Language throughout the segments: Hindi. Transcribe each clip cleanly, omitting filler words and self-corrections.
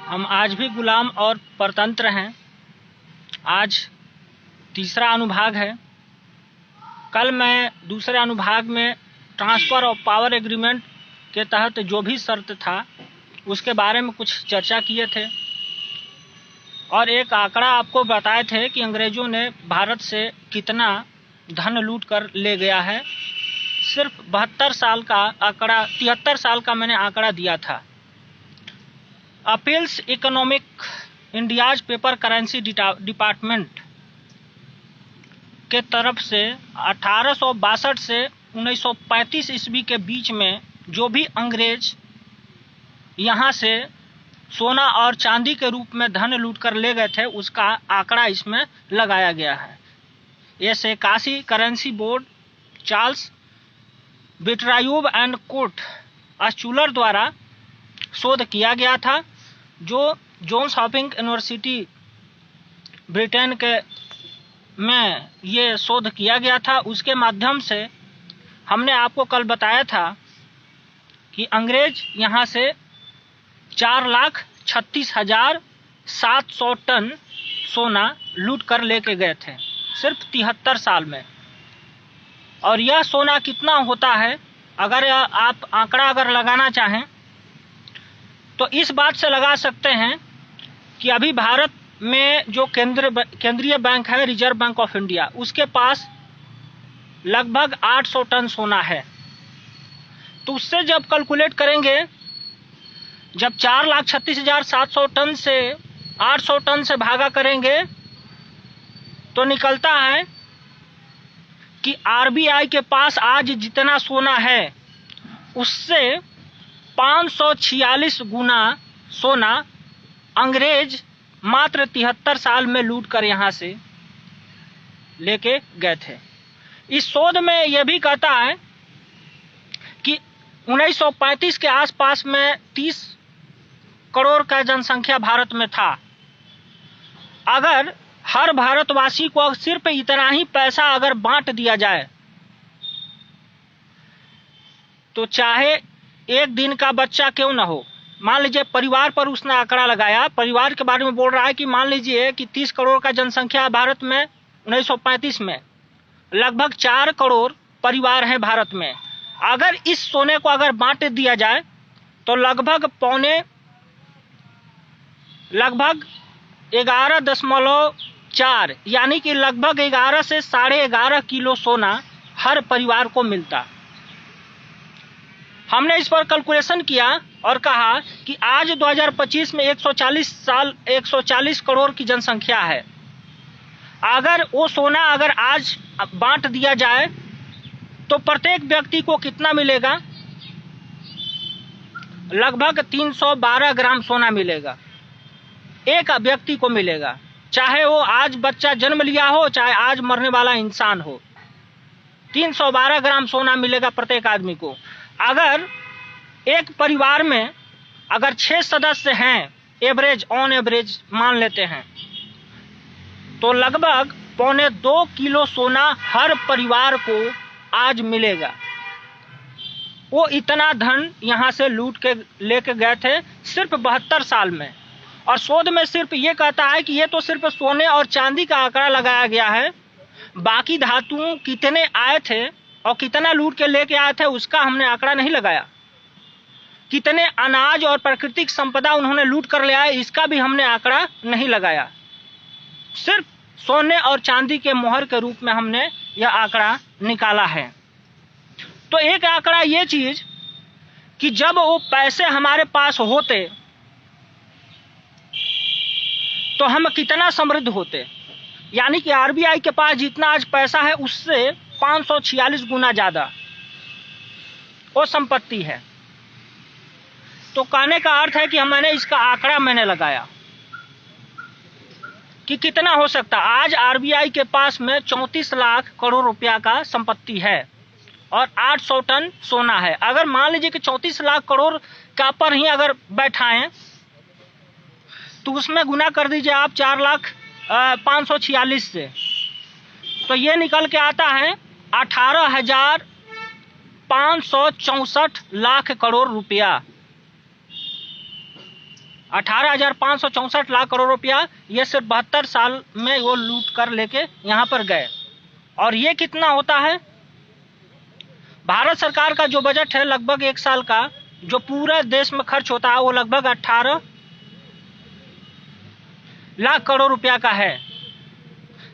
हम आज भी गुलाम और परतंत्र हैं। आज तीसरा अनुभाग है। कल मैं दूसरे अनुभाग में ट्रांसफ़र ऑफ पावर एग्रीमेंट के तहत जो भी शर्त था उसके बारे में कुछ चर्चा किए थे और एक आंकड़ा आपको बताए थे कि अंग्रेज़ों ने भारत से कितना धन लूट कर ले गया है। सिर्फ 72 साल का आंकड़ा, 73 साल का मैंने आंकड़ा दिया था। Appeals economic India's paper currency department के तरफ से 1862 से 1935 ईस्वी के बीच में जो भी अंग्रेज यहाँ से सोना और चांदी के रूप में धन लूट कर ले गए थे उसका आंकड़ा इसमें लगाया गया है। ये सेकासी करेंसी बोर्ड चार्ल्स बिटरायूब एंड कोट अस्चूलर द्वारा शोध किया गया था, जो जोन्स हॉपिंग यूनिवर्सिटी ब्रिटेन के में ये शोध किया गया था। उसके माध्यम से हमने आपको कल बताया था कि अंग्रेज यहाँ से 4,36,700 टन सोना लूट कर लेके गए थे सिर्फ 73 साल में। और यह सोना कितना होता है, अगर आप आंकड़ा लगाना चाहें तो इस बात से लगा सकते हैं कि अभी भारत में जो केंद्रीय बैंक है, रिजर्व बैंक ऑफ इंडिया, उसके पास लगभग 800 टन सोना है। तो उससे जब कैलकुलेट करेंगे, जब 4,36,700 टन से 800 टन से भागा करेंगे तो निकलता है कि आरबीआई के पास आज जितना सोना है उससे 546 गुना सोना अंग्रेज मात्र 73 साल में लूट कर यहाँ से लेके गए थे। इस शोध में यह भी कहता है कि 1935 के आसपास में 30 करोड़ का जनसंख्या भारत में था। अगर हर भारतवासी को सिर्फ इतना ही पैसा अगर बांट दिया जाए तो चाहे एक दिन का बच्चा क्यों ना हो, मान लीजिए परिवार पर उसने आंकड़ा लगाया, परिवार के बारे में बोल रहा है कि मान लीजिए कि 30 करोड़ का जनसंख्या भारत में 1935 में, लगभग 4 करोड़ परिवार हैं भारत में। अगर इस सोने को अगर बांट दिया जाए तो लगभग 11.4 यानी कि लगभग 11 से 11.5 किलो सोना हर परिवार को मिलता। हमने इस पर कैलकुलेशन किया और कहा कि आज 2025 में 140 करोड़ की जनसंख्या है। अगर वो सोना अगर आज बांट दिया जाए तो प्रत्येक व्यक्ति को कितना मिलेगा? लगभग 312 ग्राम सोना मिलेगा, एक व्यक्ति को मिलेगा, चाहे वो आज बच्चा जन्म लिया हो चाहे आज मरने वाला इंसान हो। 312 ग्राम सोना मिलेगा प्रत्येक आदमी को। अगर एक परिवार में अगर 6 सदस्य हैं, ऑन एवरेज मान लेते हैं, तो लगभग 1.25 किलो सोना हर परिवार को आज मिलेगा। वो इतना धन यहाँ से लूट के लेके गए थे सिर्फ 72 साल में। और शोध में सिर्फ ये कहता है कि ये तो सिर्फ सोने और चांदी का आंकड़ा लगाया गया है, बाकी धातुओं कितने आए थे और कितना लूट के लेके आए थे उसका हमने आंकड़ा नहीं लगाया। कितने अनाज और प्राकृतिक संपदा उन्होंने लूट कर ले आए इसका भी हमने आंकड़ा नहीं लगाया। सिर्फ सोने और चांदी के मोहर के रूप में हमने यह आंकड़ा निकाला है। तो एक आंकड़ा ये चीज कि जब वो पैसे हमारे पास होते तो हम कितना समृद्ध होते, यानी कि आरबीआई के पास जितना आज पैसा है उससे 546 गुना ज्यादा वो संपत्ति है। तो कहने का अर्थ है कि मैंने इसका आंकड़ा लगाया कि कितना हो सकता। आज आरबीआई के पास में 34 लाख करोड़ रुपया का संपत्ति है और 800 टन सोना है। अगर मान लीजिए कि 34 लाख करोड़ का पर ही अगर बैठाएं तो उसमें गुना कर दीजिए आप 4,546 से, तो ये निकल के आता है 18,564 लाख करोड़ रुपया। 18,564 लाख करोड़ रुपया ये सिर्फ 72 साल में वो लूट कर लेके यहाँ पर गए। और ये कितना होता है? भारत सरकार का जो बजट है लगभग 1 साल का, जो पूरे देश में खर्च होता है, वो लगभग 18 लाख करोड़ रुपया का है।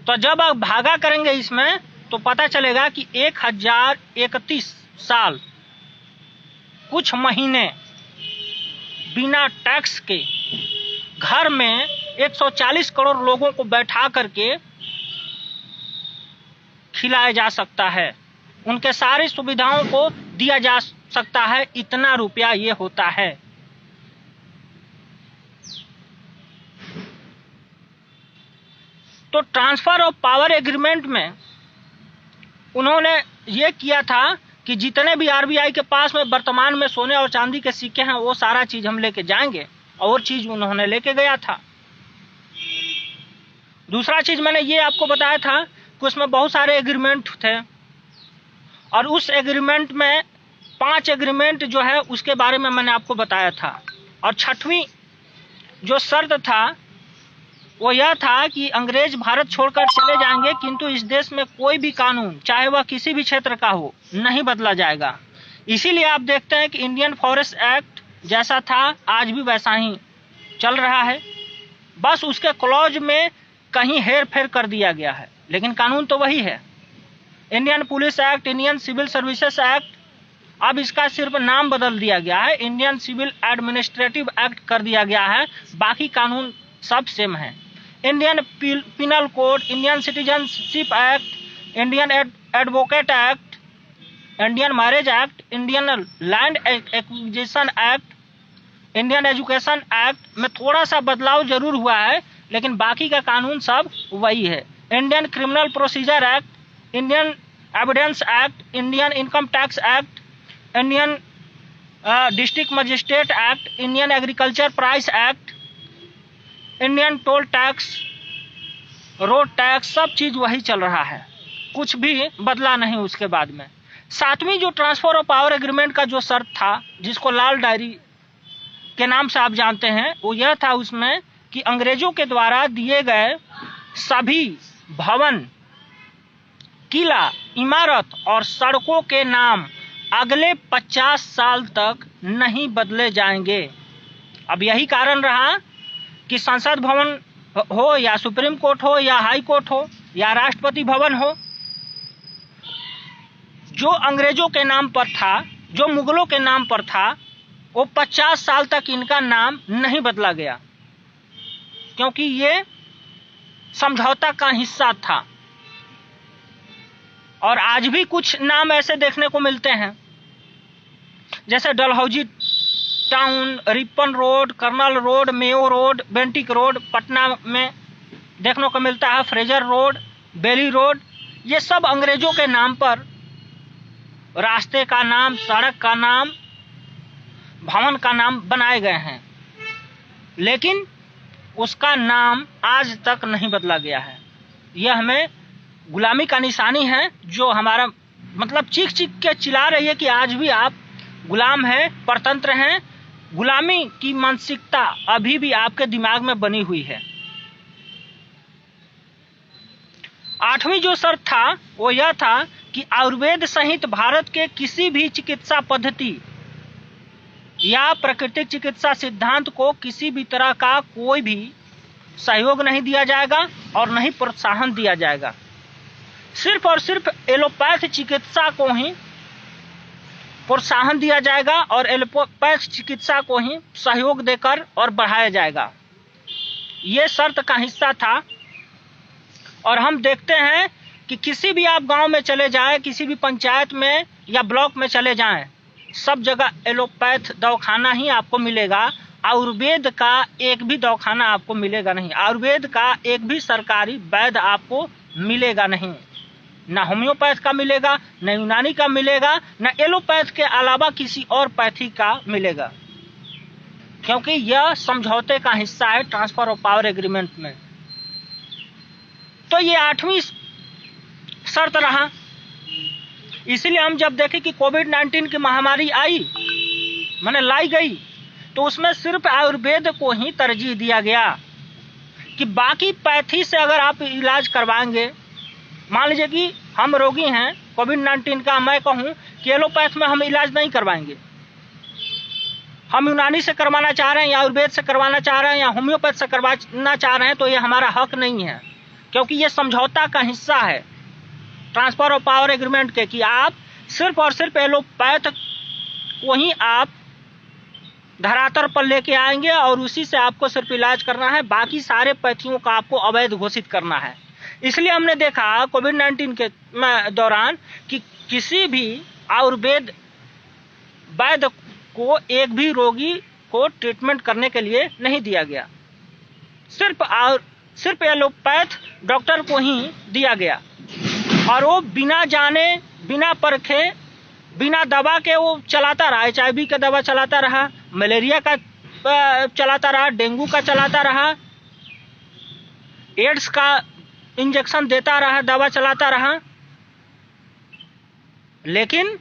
तो जब आप भागा करेंगे इसमें तो पता चलेगा कि 1031 साल कुछ महीने बिना टैक्स के घर में 140 करोड़ लोगों को बैठा करके खिलाया जा सकता है, उनके सारी सुविधाओं को दिया जा सकता है। इतना रुपया ये होता है। तो ट्रांसफर ऑफ पावर एग्रीमेंट में उन्होंने ये किया था कि जितने भी आरबीआई के पास में वर्तमान में सोने और चांदी के सिक्के हैं वो सारा चीज हम लेके जाएंगे, और चीज उन्होंने लेके गया था। दूसरा चीज मैंने ये आपको बताया था कि उसमें बहुत सारे एग्रीमेंट थे, और उस एग्रीमेंट में 5 एग्रीमेंट जो है उसके बारे में मैंने आपको बताया था। और 6वीं जो शर्त था वो यह था कि अंग्रेज भारत छोड़कर चले जाएंगे, किंतु इस देश में कोई भी कानून, चाहे वह किसी भी क्षेत्र का हो, नहीं बदला जाएगा। इसीलिए आप देखते हैं कि इंडियन फॉरेस्ट एक्ट जैसा था आज भी वैसा ही चल रहा है, बस उसके क्लॉज में कहीं हेर फेर कर दिया गया है, लेकिन कानून तो वही है। Indian police act, Indian civil services act, अब इसका सिर्फ नाम बदल दिया गया है, इंडियन सिविल एडमिनिस्ट्रेटिव एक्ट कर दिया गया है, बाकी कानून सब सेम है। Indian penal code, Indian citizenship act, Indian advocate act, Indian marriage act, Indian land acquisition act, Indian education act में थोड़ा सा बदलाव जरूर हुआ है, लेकिन बाकी का कानून सब वही है। Indian criminal procedure act, Indian evidence act, Indian income tax act, Indian district magistrate act, Indian agriculture price act, Indian toll tax, road tax, सब चीज वही चल रहा है, कुछ भी बदला नहीं उसके बाद में। 7वीं जो ट्रांसफर ऑफ पावर एग्रीमेंट का जो शर्त था, जिसको लाल डायरी के नाम से आप जानते हैं, वो यह था उसमें कि अंग्रेजों के द्वारा दिए गए सभी भवन, किला, इमारत और सड़कों के नाम अगले 50 साल तक नहीं बदले जाएंगे। अब यही कारण रहा कि संसद भवन हो या सुप्रीम कोर्ट हो या हाई कोर्ट हो या राष्ट्रपति भवन हो, जो अंग्रेजों के नाम पर था, जो मुगलों के नाम पर था, वो 50 साल तक इनका नाम नहीं बदला गया, क्योंकि ये समझौता का हिस्सा था। और आज भी कुछ नाम ऐसे देखने को मिलते हैं, जैसे Dalhousie town, Ripon road, colonel road, Mayo road, Bentinck road Patna में देखने को मिलता है, फ्रेजर रोड, बेली रोड, ये सब अंग्रेजों के नाम पर रास्ते का नाम, सड़क का नाम, भवन का नाम बनाए गए हैं, लेकिन उसका नाम आज तक नहीं बदला गया है। यह हमें गुलामी का निशानी है, जो हमारा मतलब चीख चीख के चिल्ला रही है कि आज भी आप गुलाम हैं, परतंत्र हैं। गुलामी की मानसिकता अभी भी आपके दिमाग में बनी हुई है। 8वीं जो शर्त था वो यह था कि आयुर्वेद सहित भारत के किसी भी चिकित्सा पद्धति या प्राकृतिक चिकित्सा सिद्धांत को किसी भी तरह का कोई भी सहयोग नहीं दिया जाएगा और नहीं प्रोत्साहन दिया जाएगा। सिर्फ और सिर्फ एलोपैथ चिकित्सा को ही प्रोत्साहन दिया जाएगा और एलोपैथ चिकित्सा को ही सहयोग देकर और बढ़ाया जाएगा। ये शर्त का हिस्सा था। और हम देखते हैं कि किसी भी आप गांव में चले जाएं, किसी भी पंचायत में या ब्लॉक में चले जाएं, सब जगह एलोपैथ दवाखाना ही आपको मिलेगा। आयुर्वेद का एक भी दवाखाना आपको मिलेगा नहीं, आयुर्वेद का एक भी सरकारी वैद्य आपको मिलेगा नहीं, ना होम्योपैथ का मिलेगा, न यूनानी का मिलेगा, न एलोपैथ के अलावा किसी और पैथी का मिलेगा, क्योंकि यह समझौते का हिस्सा है ट्रांसफर ऑफ पावर एग्रीमेंट में। तो ये 8वीं शर्त रहा। इसीलिए हम जब देखें कि कोविड-19 की महामारी आई, माने लाई गई, तो उसमें सिर्फ आयुर्वेद को ही तरजीह दिया गया कि बाकी पैथी से अगर आप इलाज करवाएंगे, मान लीजिए कि हम रोगी हैं कोविड-19 का, मैं कहूं कि एलोपैथ में हम इलाज नहीं करवाएंगे, हम यूनानी से करवाना चाह रहे हैं या आयुर्वेद से करवाना चाह रहे हैं या होम्योपैथ से करवाना चाह रहे हैं, तो ये हमारा हक नहीं है, क्योंकि ये समझौता का हिस्सा है ट्रांसफर ऑफ पावर एग्रीमेंट के, कि आप सिर्फ और सिर्फ एलोपैथ को ही आप धरातल पर लेके आएंगे और उसी से आपको सिर्फ इलाज करना है, बाकी सारे पैथियों का आपको अवैध घोषित करना है। इसलिए हमने देखा कोविड-19 के दौरान कि किसी भी आयुर्वेद वैद्य को एक भी रोगी को ट्रीटमेंट करने के लिए नहीं दिया गया, सिर्फ एलोपैथ डॉक्टर को ही दिया गया, और वो बिना जाने बिना परखे बिना दवा के वो चलाता रहा, HIV का दवा चलाता रहा, मलेरिया का चलाता रहा, डेंगू का चलाता रहा, एड्स का इंजेक्शन देता रहा, दवा चलाता रहा, लेकिन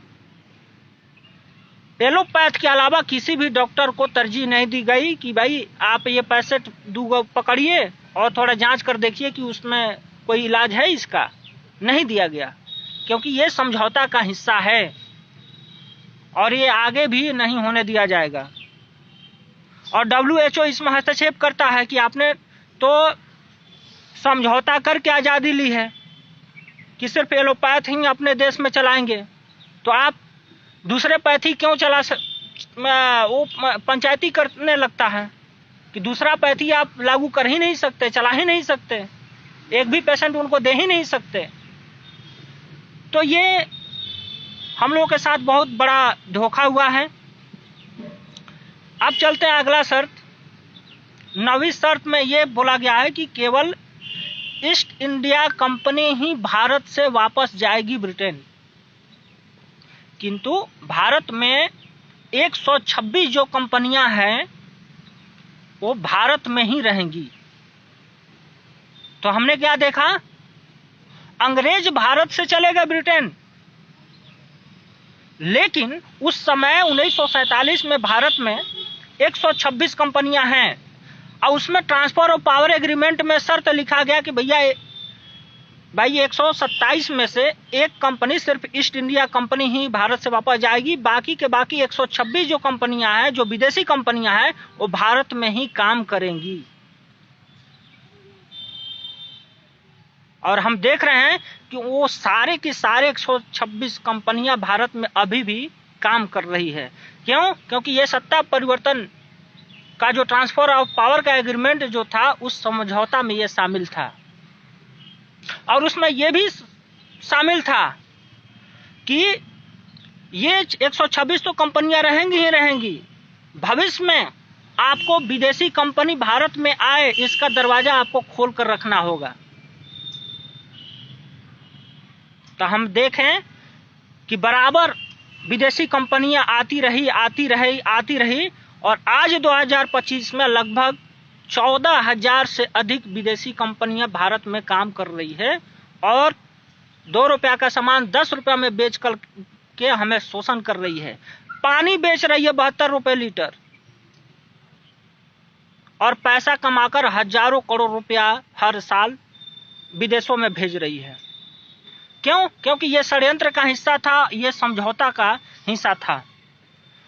एलोपैथ के अलावा किसी भी डॉक्टर को तरजीह नहीं दी गई कि भाई आप ये पैसे दूगो पकड़िए और थोड़ा जांच कर देखिए कि उसमें कोई इलाज है इसका। नहीं दिया गया, क्योंकि ये समझौता का हिस्सा है और ये आगे भी नहीं होने दिया जाएगा। और WHO इसमें हस्तक्षेप करता है कि आपने तो समझौता करके आज़ादी ली है कि सिर्फ एलोपैथ ही अपने देश में चलाएंगे, तो आप दूसरे पैथी क्यों वो पंचायती करने लगता है कि दूसरा पैथी आप लागू कर ही नहीं सकते, चला ही नहीं सकते, एक भी पेशेंट उनको दे ही नहीं सकते। तो ये हम लोगों के साथ बहुत बड़ा धोखा हुआ है। अब चलते हैं अगला शर्त। 9वीं शर्त में ये बोला गया है कि केवल ईस्ट इंडिया कंपनी ही भारत से वापस जाएगी ब्रिटेन, किंतु भारत में 126 जो कंपनियां हैं वो भारत में ही रहेंगी। तो हमने क्या देखा, अंग्रेज भारत से चले गए ब्रिटेन, लेकिन उस समय 1947 में भारत में 126 कंपनियां हैं और उसमें ट्रांसफर ऑफ पावर एग्रीमेंट में शर्त लिखा गया कि भैया भाई 127 में से एक कंपनी सिर्फ ईस्ट इंडिया कंपनी ही भारत से वापस जाएगी, बाकी के बाकी 126 जो कंपनियां हैं, जो विदेशी कंपनियां हैं, वो भारत में ही काम करेंगी। और हम देख रहे हैं कि वो सारे की सारे 126 कंपनियां भारत में अभी भी काम कर रही है। क्यों? क्योंकि ये सत्ता परिवर्तन का जो ट्रांसफर ऑफ पावर का एग्रीमेंट जो था, उस समझौता में ये शामिल था और उसमें ये भी शामिल था कि ये 126 तो कंपनियां रहेंगी ही रहेंगी, भविष्य में आपको विदेशी कंपनी भारत में आए इसका दरवाजा आपको खोल कर रखना होगा। तो हम देखें कि बराबर विदेशी कंपनियां आती रही और आज 2025 में लगभग 14,000 से अधिक विदेशी कंपनियां भारत में काम कर रही है और 2 रुपया का सामान 10 रुपया में बेच कर के हमें शोषण कर रही है। पानी बेच रही है 72 रुपए लीटर और पैसा कमाकर हजारों करोड़ रुपया हर साल विदेशों में भेज रही है। क्यों? क्योंकि ये षड्यंत्र का हिस्सा था, ये समझौता का हिस्सा था।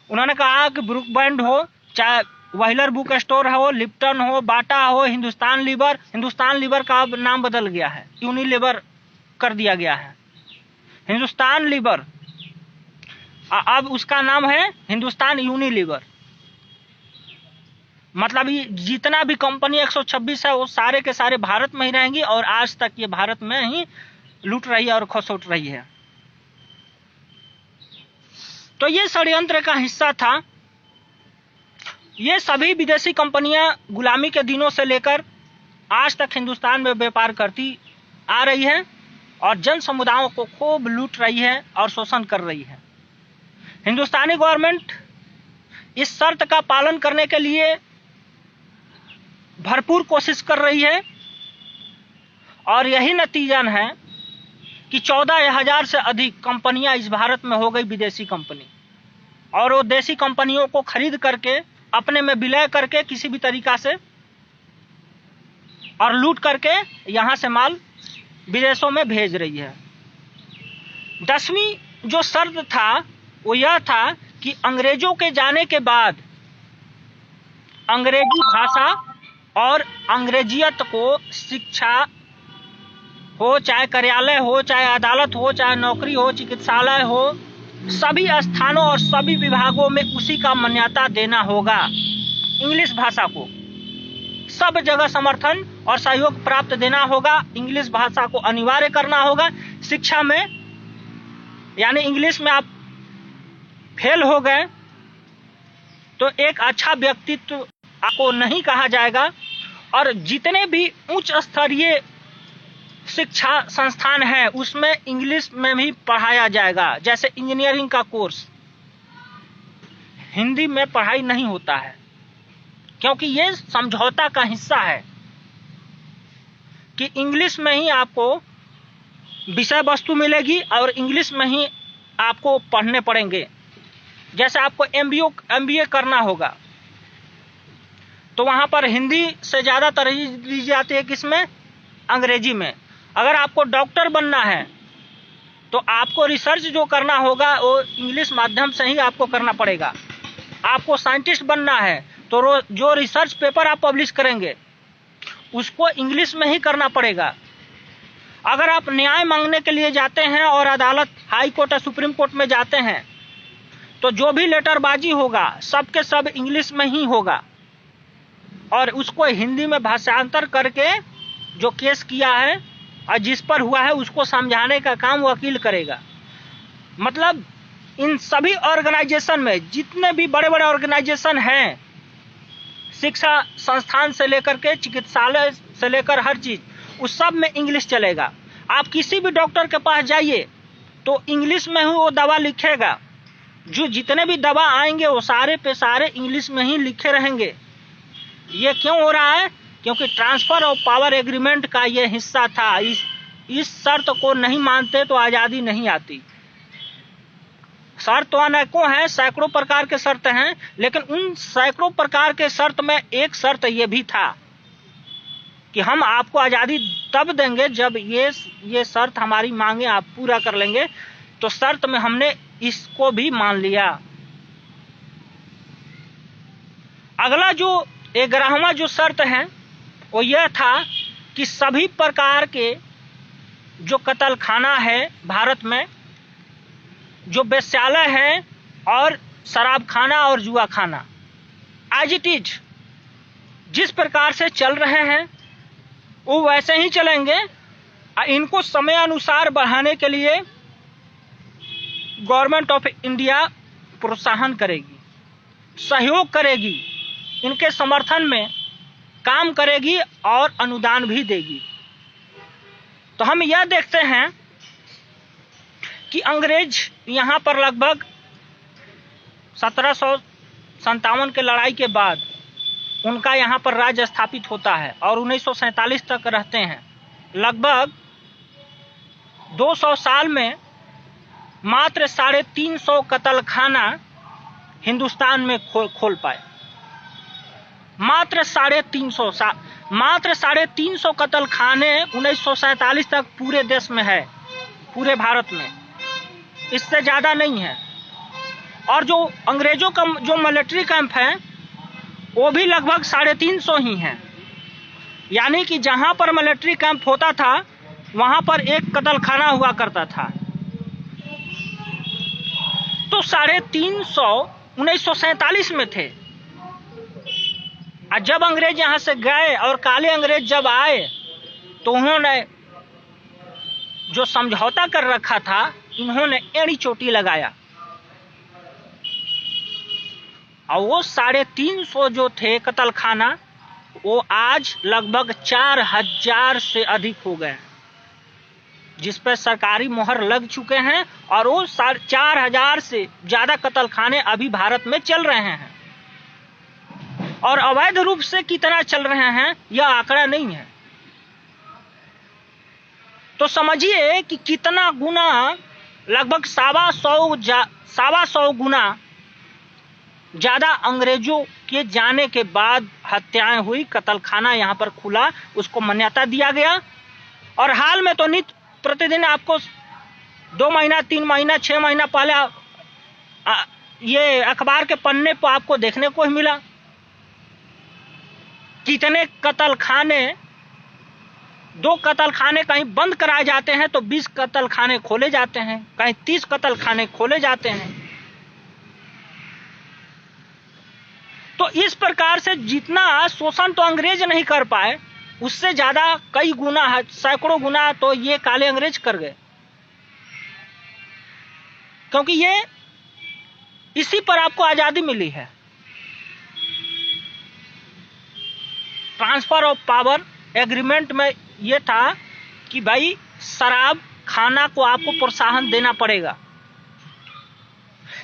उन्होंने कहा कि ब्रुक बैंड हो, चाहे व्हीलर बुक स्टोर हो, लिप्टन हो, बाटा हो, हिंदुस्तान लीवर का अब नाम बदल गया है, यूनिलीवर कर दिया गया है। हिंदुस्तान लीवर अब उसका नाम है हिंदुस्तान यूनिलीवर। मतलब ये जितना भी कंपनी 126 है वो सारे के सारे भारत में ही रहेंगी और आज तक ये भारत में ही लूट रही है और खसोट रही है। तो ये षड्यंत्र का हिस्सा था। ये सभी विदेशी कंपनियां गुलामी के दिनों से लेकर आज तक हिंदुस्तान में व्यापार करती आ रही है और जन समुदायों को खूब लूट रही है और शोषण कर रही है। हिंदुस्तानी गवर्नमेंट इस शर्त का पालन करने के लिए भरपूर कोशिश कर रही है और यही नतीजा है कि 14,000 से अधिक कंपनियां इस भारत में हो गई विदेशी कंपनी और वो देसी कंपनियों को खरीद करके अपने में विलय करके किसी भी तरीका से और लूट करके यहां से माल विदेशों में भेज रही है। 10वीं जो शर्त था वो यह था कि अंग्रेजों के जाने के बाद अंग्रेजी भाषा और अंग्रेजियत को शिक्षा हो, चाहे कार्यालय हो, चाहे अदालत हो, चाहे नौकरी हो, चिकित्सालय हो, सभी स्थानों और सभी विभागों में उसी का मान्यता देना होगा। इंग्लिश भाषा को सब जगह समर्थन और सहयोग प्राप्त देना होगा। इंग्लिश भाषा को अनिवार्य करना होगा शिक्षा में। यानी इंग्लिश में आप फेल हो गए तो एक अच्छा व्यक्तित्व आपको नहीं कहा जाएगा। और जितने भी उच्च स्तरीय शिक्षा संस्थान है उसमें इंग्लिश में भी पढ़ाया जाएगा। जैसे इंजीनियरिंग का कोर्स हिंदी में पढ़ाई नहीं होता है, क्योंकि ये समझौता का हिस्सा है कि इंग्लिश में ही आपको विषय वस्तु मिलेगी और इंग्लिश में ही आपको पढ़ने पड़ेंगे। जैसे आपको एमबीए करना होगा तो वहां पर हिंदी से ज्यादा तरजीह दी जाती है, किसमें? अंग्रेजी में। अगर आपको डॉक्टर बनना है तो आपको रिसर्च जो करना होगा वो इंग्लिश माध्यम से ही आपको करना पड़ेगा। आपको साइंटिस्ट बनना है तो जो रिसर्च पेपर आप पब्लिश करेंगे उसको इंग्लिश में ही करना पड़ेगा। अगर आप न्याय मांगने के लिए जाते हैं और अदालत, हाई कोर्ट या सुप्रीम कोर्ट में जाते हैं तो जो भी लेटरबाजी होगा सब के सब इंग्लिश में ही होगा और उसको हिंदी में भाषांतर करके जो केस किया है और जिस पर हुआ है उसको समझाने का काम वकील करेगा। मतलब इन सभी ऑर्गेनाइजेशन में, जितने भी बड़े बड़े ऑर्गेनाइजेशन हैं, शिक्षा संस्थान से लेकर के चिकित्सालय से लेकर हर चीज, उस सब में इंग्लिश चलेगा। आप किसी भी डॉक्टर के पास जाइए तो इंग्लिश में ही वो दवा लिखेगा। जो जितने भी दवा आएंगे वो सारे पे सारे इंग्लिश में ही लिखे रहेंगे। ये क्यों हो रहा है? क्योंकि ट्रांसफर ऑफ पावर एग्रीमेंट का ये हिस्सा था। इस शर्त को नहीं मानते तो आजादी नहीं आती। शर्त तो अनेकों हैं, सैकड़ों प्रकार के शर्त हैं, लेकिन उन सैकड़ों प्रकार के शर्त में एक शर्त ये भी था कि हम आपको आजादी तब देंगे जब ये शर्त हमारी मांगे आप पूरा कर लेंगे। तो शर्त में हमने इसको भी मान लिया। अगला जो 11वां जो शर्त है वो यह था कि सभी प्रकार के जो कत्लखाना है भारत में, जो वेश्यालय है और शराब खाना और जुआ खाना, एज इट इज जिस प्रकार से चल रहे हैं वो वैसे ही चलेंगे। इनको समय अनुसार बढ़ाने के लिए गवर्नमेंट ऑफ इंडिया प्रोत्साहन करेगी, सहयोग करेगी, इनके समर्थन में काम करेगी और अनुदान भी देगी। तो हम यह देखते हैं कि अंग्रेज यहाँ पर लगभग 1757 के लड़ाई के बाद उनका यहाँ पर राज्य स्थापित होता है और 1947 तक रहते हैं। लगभग 200 साल में मात्र 350 कत्लखाना हिंदुस्तान में खोल पाए। मात्र 350 कत्लखाने 1947 तक पूरे देश में है, पूरे भारत में, इससे ज्यादा नहीं है। और जो अंग्रेजों का जो मिलिट्री कैंप है वो भी लगभग 350 ही है। यानी कि जहां पर मिलिट्री कैंप होता था वहां पर एक कत्लखाना हुआ करता था। तो 350 1947 में थे। और जब अंग्रेज यहां से गए और काले अंग्रेज जब आए तो उन्होंने जो समझौता कर रखा था इन्होंने एड़ी चोटी लगाया और वो 350 जो थे कत्लखाना वो आज लगभग 4000 से अधिक हो गए, जिस पर सरकारी मोहर लग चुके हैं। और वो 4000 से ज्यादा कत्लखाने अभी भारत में चल रहे हैं। और अवैध रूप से कितना चल रहे हैं यह आंकड़ा नहीं है। तो समझिए कि कितना गुना, लगभग 125 गुना ज्यादा अंग्रेजों के जाने के बाद हत्याएं हुई, कत्लखाना यहाँ पर खुला, उसको मान्यता दिया गया। और हाल में तो नित्य प्रतिदिन आपको 2 महीना 3 महीना 6 महीना पहले ये अखबार के पन्ने पर आपको देखने को ही मिला कितने कत्लखाने, 2 कत्लखाने कहीं बंद कराए जाते हैं तो 20 कत्लखाने खोले जाते हैं, कहीं 30 कत्लखाने खोले जाते हैं। तो इस प्रकार से जितना शोषण तो अंग्रेज नहीं कर पाए, उससे ज्यादा कई गुना, सैकड़ों गुना तो ये काले अंग्रेज कर गए। क्योंकि ये इसी पर आपको आजादी मिली है। ट्रांसफर ऑफ पावर एग्रीमेंट में यह था कि भाई शराब खाना को आपको प्रोत्साहन देना पड़ेगा।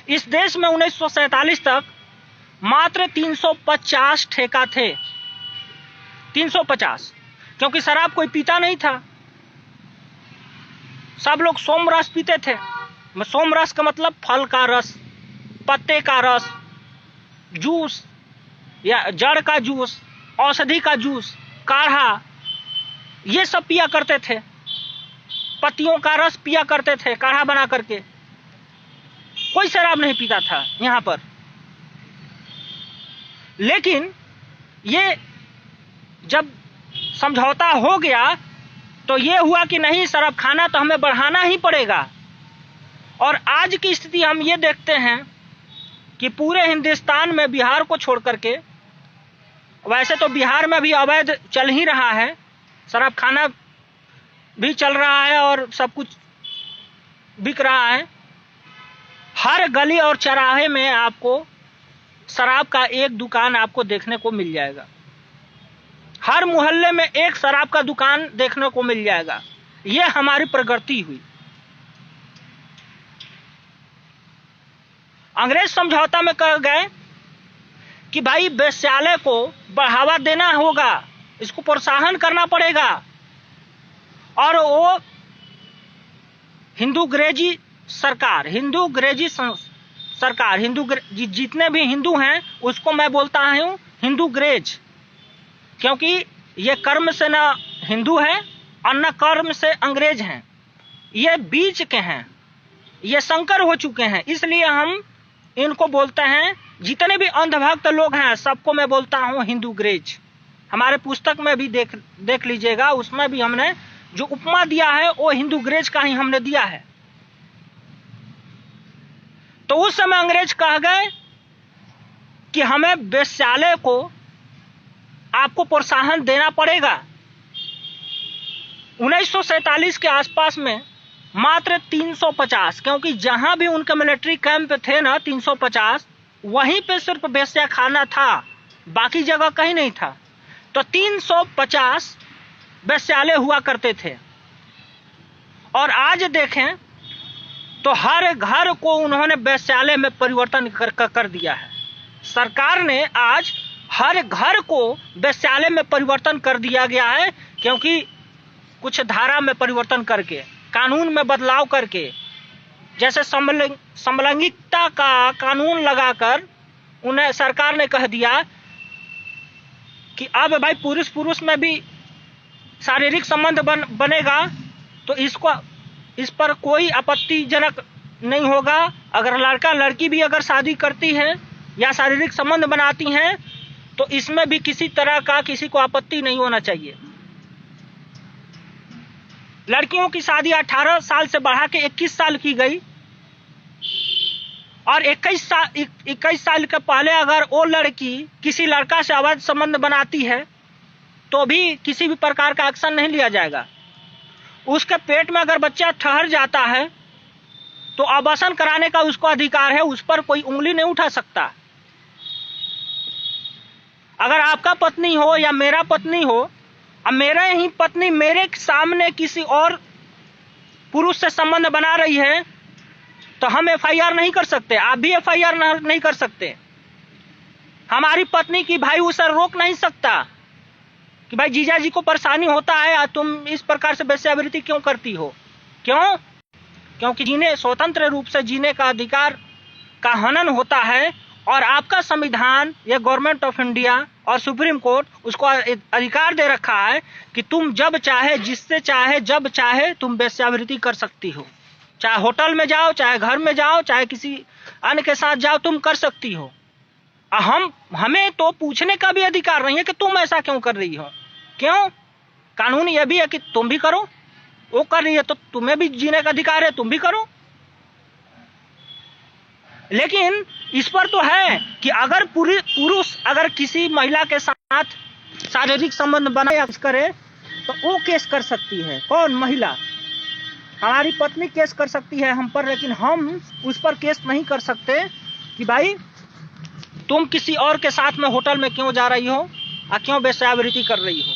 इस देश में 1947 तक मात्र 350 ठेका थे, 350, क्योंकि शराब कोई पीता नहीं था, सब लोग सोमरस पीते थे। सोमरस का मतलब फल का रस, पत्ते का रस, जूस या जड़ का जूस, औषधि का जूस, काढ़ा, ये सब पिया करते थे। पत्तियों का रस पिया करते थे काढ़ा बना करके। कोई शराब नहीं पीता था यहां पर। लेकिन ये जब समझौता हो गया तो ये हुआ कि नहीं, शराब खाना तो हमें बढ़ाना ही पड़ेगा। और आज की स्थिति हम ये देखते हैं कि पूरे हिंदुस्तान में बिहार को छोड़ करके, वैसे तो बिहार में भी अवैध चल ही रहा है, शराब खाना भी चल रहा है और सब कुछ बिक रहा है। हर गली और चौराहे में आपको शराब का एक दुकान आपको देखने को मिल जाएगा। हर मोहल्ले में एक शराब का दुकान देखने को मिल जाएगा। यह हमारी प्रगति हुई। अंग्रेज समझौता में कह गए कि भाई वेश्यालय को बढ़ावा देना होगा, इसको प्रोत्साहन करना पड़ेगा। और वो हिंदूग्रेजी सरकार, जितने भी हिंदू हैं उसको मैं बोलता हूं हिंदूग्रेज, क्योंकि ये कर्म से ना हिंदू है और न कर्म से अंग्रेज हैं, ये बीच के हैं, ये संकर हो चुके हैं। इसलिए हम इनको बोलते हैं, जितने भी अंधभक्त लोग हैं सबको मैं बोलता हूं हिंदूग्रेज। हमारे पुस्तक में भी देख लीजिएगा, उसमें भी हमने जो उपमा दिया है वो हिंदूग्रेज का ही हमने दिया है। तो उस समय अंग्रेज कह गए कि हमें वेश्यालय को आपको प्रोत्साहन देना पड़ेगा। 1947 के आसपास में मात्र 350, क्योंकि जहां भी उनके मिलिट्री कैंप थे ना 350, वहीं पे सिर्फ वेश्या खाना था, बाकी जगह कहीं नहीं था। तो 350 वेश्यालय हुआ करते थे। और आज देखें तो हर घर को उन्होंने वेश्यालय में परिवर्तन कर दिया है। सरकार ने आज हर घर को वेश्यालय में परिवर्तन कर दिया गया है, क्योंकि कुछ धारा में परिवर्तन करके, कानून में बदलाव करके, जैसे समलैंगिकता का कानून लगाकर उन्हें सरकार ने कह दिया कि अब भाई पुरुष में भी शारीरिक संबंध बनेगा, तो इस पर कोई आपत्तिजनक नहीं होगा। अगर लड़का लड़की भी अगर शादी करती है या शारीरिक संबंध बनाती हैं तो इसमें भी किसी तरह का किसी को आपत्ति नहीं होना चाहिए। लड़कियों की शादी 18 साल से बढ़ा के 21 साल की गई, और 21 साल के पहले अगर वो लड़की किसी लड़का से अवैध संबंध बनाती है तो भी किसी भी प्रकार का एक्शन नहीं लिया जाएगा। उसके पेट में अगर बच्चा ठहर जाता है तो अबॉर्शन कराने का उसको अधिकार है, उस पर कोई उंगली नहीं उठा सकता। अगर आपका पत्नी हो या मेरा पत्नी हो, अब मेरे ही पत्नी मेरे सामने किसी और पुरुष से संबंध बना रही है तो हम एफआईआर नहीं कर सकते, आप भी एफआईआर नहीं कर सकते। हमारी पत्नी की भाई उसे रोक नहीं सकता कि भाई जीजा जी को परेशानी होता है, तुम इस प्रकार से वेश्यावृत्ति क्यों करती हो। क्यों? क्योंकि स्वतंत्र रूप से जीने का अधिकार का हनन होता है, और आपका संविधान, ये गवर्नमेंट ऑफ इंडिया और सुप्रीम कोर्ट उसको अधिकार दे रखा है कि तुम जब चाहे, जिससे चाहे, जब चाहे तुम वेश्यावृत्ति कर सकती हो। चाहे होटल में जाओ, चाहे घर में जाओ, चाहे किसी अन्य के साथ जाओ, तुम कर सकती हो। हमें तो पूछने का भी अधिकार नहीं है कि तुम ऐसा क्यों कर रही हो। क्यों? कानून ये भी है कि तुम भी करो। वो कर रही है तो तुम्हें भी जीने का अधिकार है, तुम भी करो। लेकिन इस पर तो है कि अगर पुरुष अगर किसी महिला के साथ शारीरिक संबंध बनाए करे तो वो केस कर सकती है। कौन? महिला। हमारी पत्नी केस कर सकती है हम पर, लेकिन हम उस पर केस नहीं कर सकते कि भाई तुम किसी और के साथ में होटल में क्यों जा रही हो और क्यों वेश्यावृत्ति कर रही हो।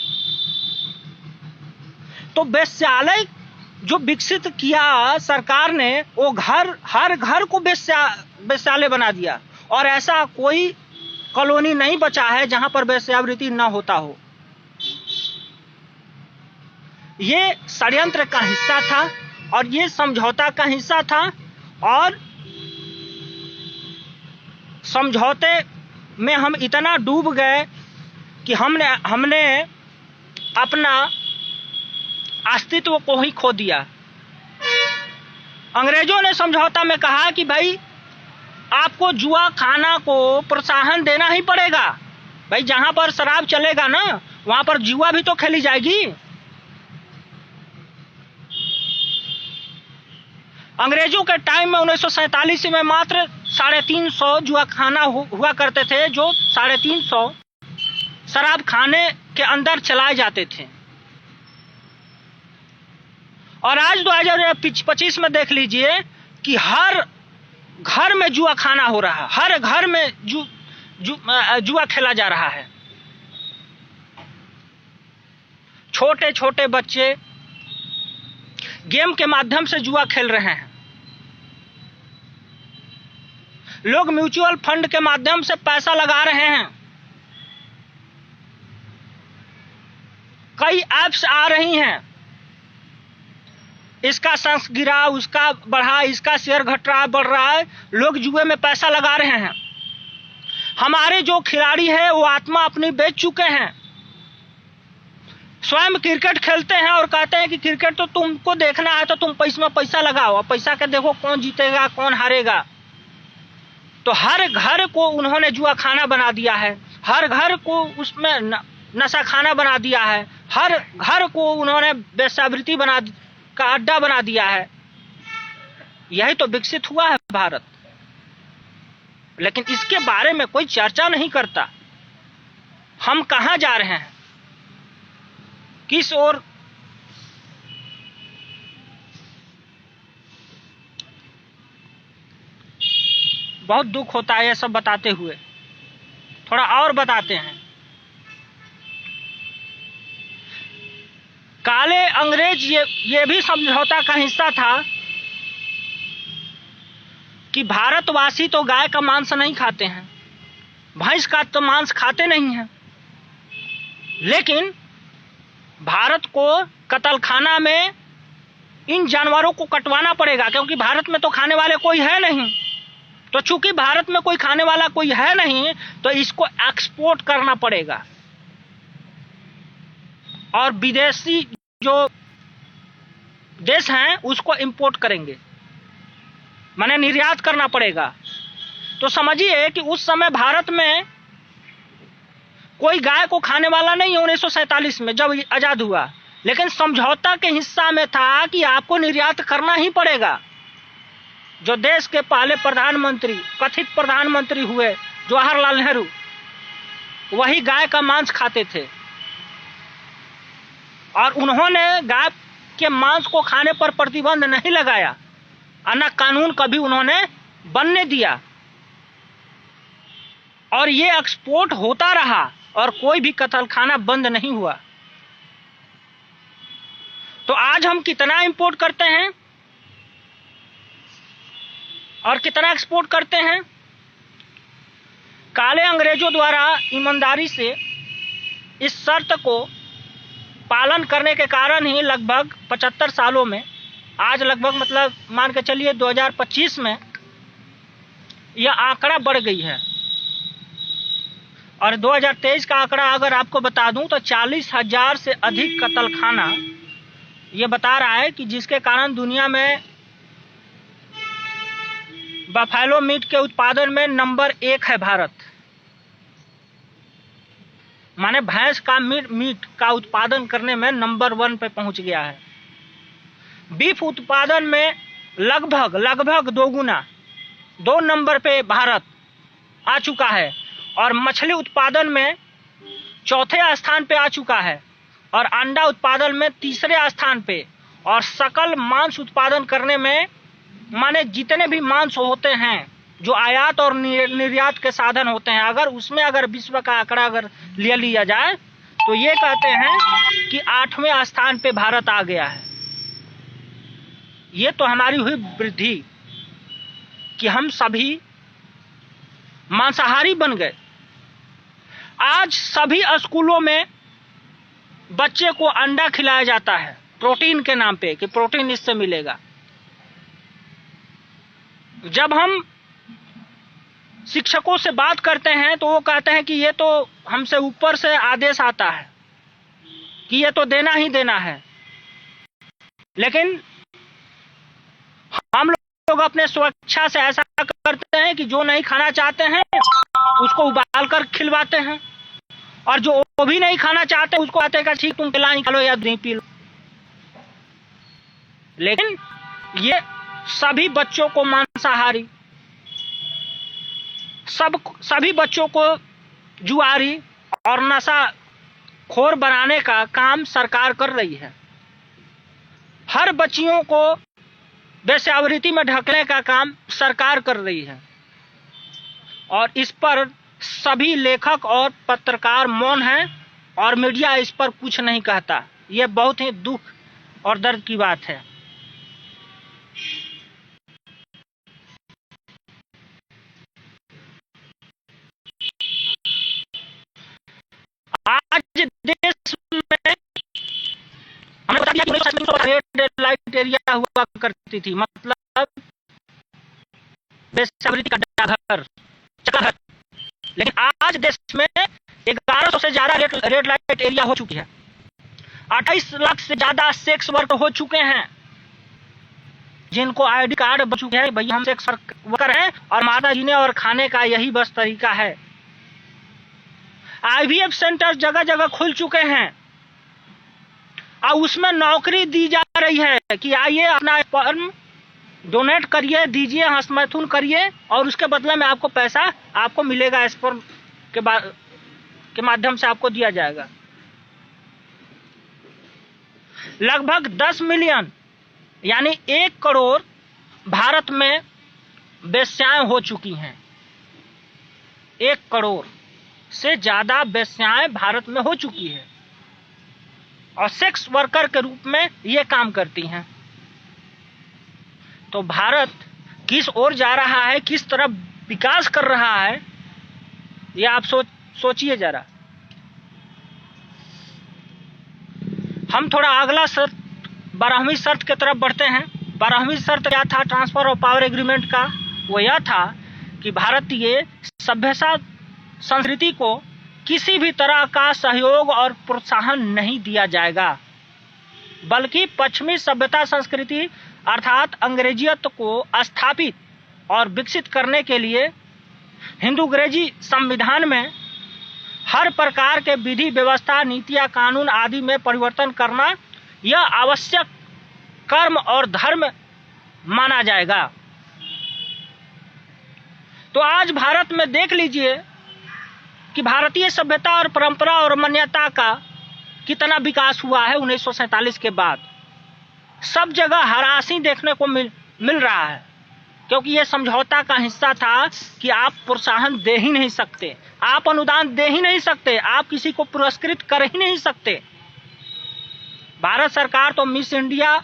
तो वेश्यालय जो विकसित किया सरकार ने, वो हर घर को वेश्यालय बना दिया और ऐसा कोई कॉलोनी नहीं बचा है जहां पर वेश्यावृत्ति न होता हो। ये षड्यंत्र का हिस्सा था और ये समझौता का हिस्सा था, और समझौते में हम इतना डूब गए कि हमने अपना अस्तित्व को ही खो दिया। अंग्रेजों ने समझौता में कहा कि भाई आपको जुआ खाना को प्रोत्साहन देना ही पड़ेगा। भाई जहां पर शराब चलेगा ना, वहां पर जुआ भी तो खेली जाएगी। अंग्रेजों के टाइम में 1947 में मात्र 350 जुआ खाना हुआ करते थे, जो 350 शराब खाने के अंदर चलाए जाते थे। और आज 2025 में देख लीजिए कि हर घर में जुआ खाना हो रहा है, हर घर में जुआ खेला जा रहा है। छोटे छोटे बच्चे गेम के माध्यम से जुआ खेल रहे हैं। लोग म्यूचुअल फंड के माध्यम से पैसा लगा रहे हैं। कई ऐप्स आ रही हैं, इसका संस गिरा, उसका बढ़ा, इसका शेयर घट रहा, बढ़ रहा है, लोग जुए में पैसा लगा रहे हैं। हमारे जो खिलाड़ी हैं वो आत्मा अपनी बेच चुके हैं। स्वयं क्रिकेट खेलते हैं और कहते हैं कि क्रिकेट तो तुमको देखना है तो तुम पैसा लगाओ, पैसा के देखो कौन जीतेगा कौन हारेगा। तो हर घर को उन्होंने जुआ खाना बना दिया है, हर घर को उसमें नशा खाना बना दिया है, हर घर को उन्होंने वेश्यावृत्ति का अड्डा बना दिया है। यही तो विकसित हुआ है भारत। लेकिन इसके बारे में कोई चर्चा नहीं करता। हम कहां जा रहे हैं, किस ओर? बहुत दुख होता है ये सब बताते हुए। थोड़ा और बताते हैं। काले अंग्रेज ये भी समझौता का हिस्सा था कि भारतवासी तो गाय का मांस नहीं खाते हैं, भैंस का तो मांस खाते नहीं हैं, लेकिन भारत को कत्लखाना में इन जानवरों को कटवाना पड़ेगा, क्योंकि भारत में तो खाने वाले कोई है नहीं। तो चूंकि भारत में कोई खाने वाला कोई है नहीं, तो इसको एक्सपोर्ट करना पड़ेगा और विदेशी जो देश हैं उसको इंपोर्ट करेंगे, माने निर्यात करना पड़ेगा। तो समझिए कि उस समय भारत में कोई गाय को खाने वाला नहीं है 1947 में जब आजाद हुआ, लेकिन समझौता के हिस्सा में था कि आपको निर्यात करना ही पड़ेगा। जो देश के पहले प्रधानमंत्री, कथित प्रधानमंत्री हुए जवाहरलाल नेहरू, वही गाय का मांस खाते थे और उन्होंने गाय के मांस को खाने पर प्रतिबंध नहीं लगाया, अन्य कानून कभी उन्होंने बनने दिया, और ये एक्सपोर्ट होता रहा और कोई भी कत्लखाना बंद नहीं हुआ। तो आज हम कितना इंपोर्ट करते हैं और कितना एक्सपोर्ट करते हैं? काले अंग्रेजों द्वारा ईमानदारी से इस शर्त को पालन करने के कारण ही लगभग 75 सालों में, आज लगभग मतलब मान के चलिए 2025 में यह आंकड़ा बढ़ गई है और 2023 का आंकड़ा अगर आपको बता दूं तो 40,000 से अधिक कत्लखाना ये बता रहा है कि जिसके कारण दुनिया में बफेलो मीट के उत्पादन में नंबर 1 है भारत। माने भैंस का मीट का उत्पादन करने में नंबर 1 पे पहुंच गया है। बीफ उत्पादन में लगभग 2 गुना 2 नंबर पे भारत आ चुका है और मछली उत्पादन में 4थे स्थान पे आ चुका है और अंडा उत्पादन में 3रे स्थान पे और सकल मांस उत्पादन करने में माने जितने भी मांस होते हैं जो आयात और निर्यात के साधन होते हैं अगर उसमें अगर विश्व का आंकड़ा अगर लिया जाए तो ये कहते हैं कि 8वें स्थान पे भारत आ गया है। ये तो हमारी हुई वृद्धि कि हम सभी मांसाहारी बन गए। आज सभी स्कूलों में बच्चे को अंडा खिलाया जाता है प्रोटीन के नाम पे कि प्रोटीन इससे मिलेगा। जब हम शिक्षकों से बात करते हैं तो वो कहते हैं कि ये तो हमसे ऊपर से आदेश आता है कि ये तो देना ही देना है, लेकिन हम लोग अपने स्वेच्छा से ऐसा करते हैं कि जो नहीं खाना चाहते हैं उसको उबाल कर खिलवाते हैं और जो वो भी नहीं खाना चाहते उसको कहते हैं कि ठीक तुम पिला निकालो या नहीं पी लो। लेकिन ये सभी बच्चों को मांसाहारी, सभी बच्चों को जुआरी और नशा खोर बनाने का काम सरकार कर रही है। हर बच्चियों को वेश्यावृत्ति में ढकने का काम सरकार कर रही है और इस पर सभी लेखक और पत्रकार मौन हैं और मीडिया इस पर कुछ नहीं कहता। यह बहुत ही दुख और दर्द की बात है। आज देश में हमने बता दिया कि रेड लाइट एरिया हुआ करती थी, मतलब वेश्यावृत्ति का घर, चक्कर। लेकिन आज देश में 1100 से ज्यादा रेड लाइट एरिया हो चुकी है। 28 लाख से ज्यादा सेक्स वर्कर हो चुके हैं जिनको आईडी कार्ड बन चुके हैं, भैया हम सेक्स वर्कर हैं और माता जीने और खाने का यही बस तरीका है। आईवीएफ सेंटर जगह जगह खुल चुके हैं और उसमें नौकरी दी जा रही है कि आइए अपना स्पर्म डोनेट करिए, दीजिए, हस्तमैथुन करिए और उसके बदले में आपको पैसा आपको मिलेगा, स्पर्म के माध्यम से आपको दिया जाएगा। लगभग 10 मिलियन यानी 1 करोड़ भारत में वेश्याएं हो चुकी हैं। 1 करोड़ से ज्यादा वेश्याएं भारत में हो चुकी है और सेक्स वर्कर के रूप में ये काम करती हैं। तो भारत किस ओर जा रहा है, किस तरफ विकास कर रहा है, ये आप सोचिए जरा। हम थोड़ा अगला शर्त 12वीं शर्त की तरफ बढ़ते हैं। 12वीं शर्त क्या था ट्रांसफर ऑफ पावर एग्रीमेंट का? वो यह था कि भारतीय सभ्यता संस्कृति को किसी भी तरह का सहयोग और प्रोत्साहन नहीं दिया जाएगा, बल्कि पश्चिमी सभ्यता संस्कृति अर्थात अंग्रेजियत को स्थापित और विकसित करने के लिए हिंदू-अंग्रेजी संविधान में हर प्रकार के विधि व्यवस्था, नीतियां, कानून आदि में परिवर्तन करना यह आवश्यक कर्म और धर्म माना जाएगा। तो आज भारत में देख लीजिए कि भारतीय सभ्यता और परंपरा और मान्यता का कितना विकास हुआ है 1947 के बाद। सब जगह हरासी देखने को मिल रहा है, क्योंकि ये समझौता का हिस्सा था कि आप प्रोत्साहन दे ही नहीं सकते, आप अनुदान दे ही नहीं सकते, आप किसी को पुरस्कृत कर ही नहीं सकते। भारत सरकार तो मिस इंडिया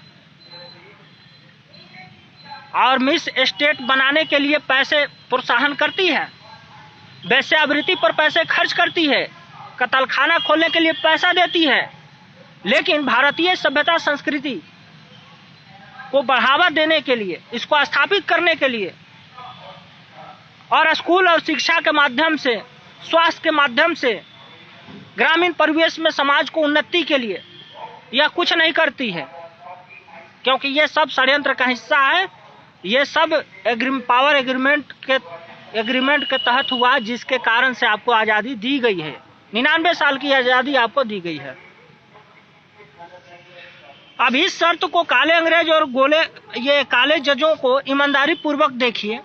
और मिस स्टेट बनाने के लिए पैसे प्रोत्साहन करती है, वेश्यावृत्ति पर पैसे खर्च करती है, कत्लखाना खोलने के लिए पैसा देती है, लेकिन भारतीय सभ्यता संस्कृति को बढ़ावा देने के लिए, इसको स्थापित करने के लिए और स्कूल और शिक्षा के माध्यम से स्वास्थ्य के माध्यम से, ग्रामीण परिवेश में समाज को उन्नति के लिए यह कुछ नहीं करती है, क्योंकि ये सब षड्यंत्र का हिस्सा है। ये सब पावर एग्रीमेंट के तहत हुआ, जिसके कारण से आपको आज़ादी दी गई है। 99 साल की आज़ादी आपको दी गई है। अब इस शर्त को काले अंग्रेज और ये काले जजों को ईमानदारी पूर्वक देखिए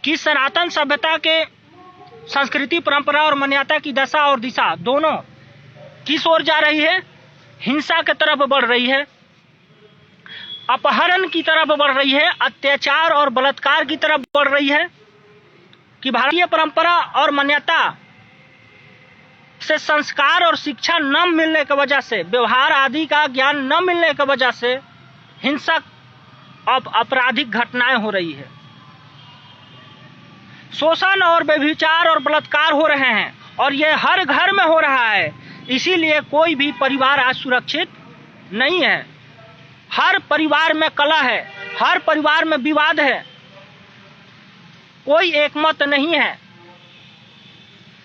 कि सनातन सभ्यता के संस्कृति, परंपरा और मान्यता की दशा और दिशा दोनों किस ओर जा रही है? हिंसा की तरफ बढ़ रही है, अपहरण की तरफ बढ़ रही है, अत्याचार और बलात्कार की तरफ बढ़ रही है। कि भारतीय परंपरा और मान्यता से संस्कार और शिक्षा न मिलने की वजह से, व्यवहार आदि का ज्ञान न मिलने की वजह से हिंसक और आपराधिक घटनाएं हो रही है। शोषण और व्यभिचार और बलात्कार हो रहे हैं, और ये हर घर में हो रहा है। इसीलिए कोई भी परिवार आज सुरक्षित नहीं है। हर परिवार में कलह है, हर परिवार में विवाद है, कोई एकमत नहीं है,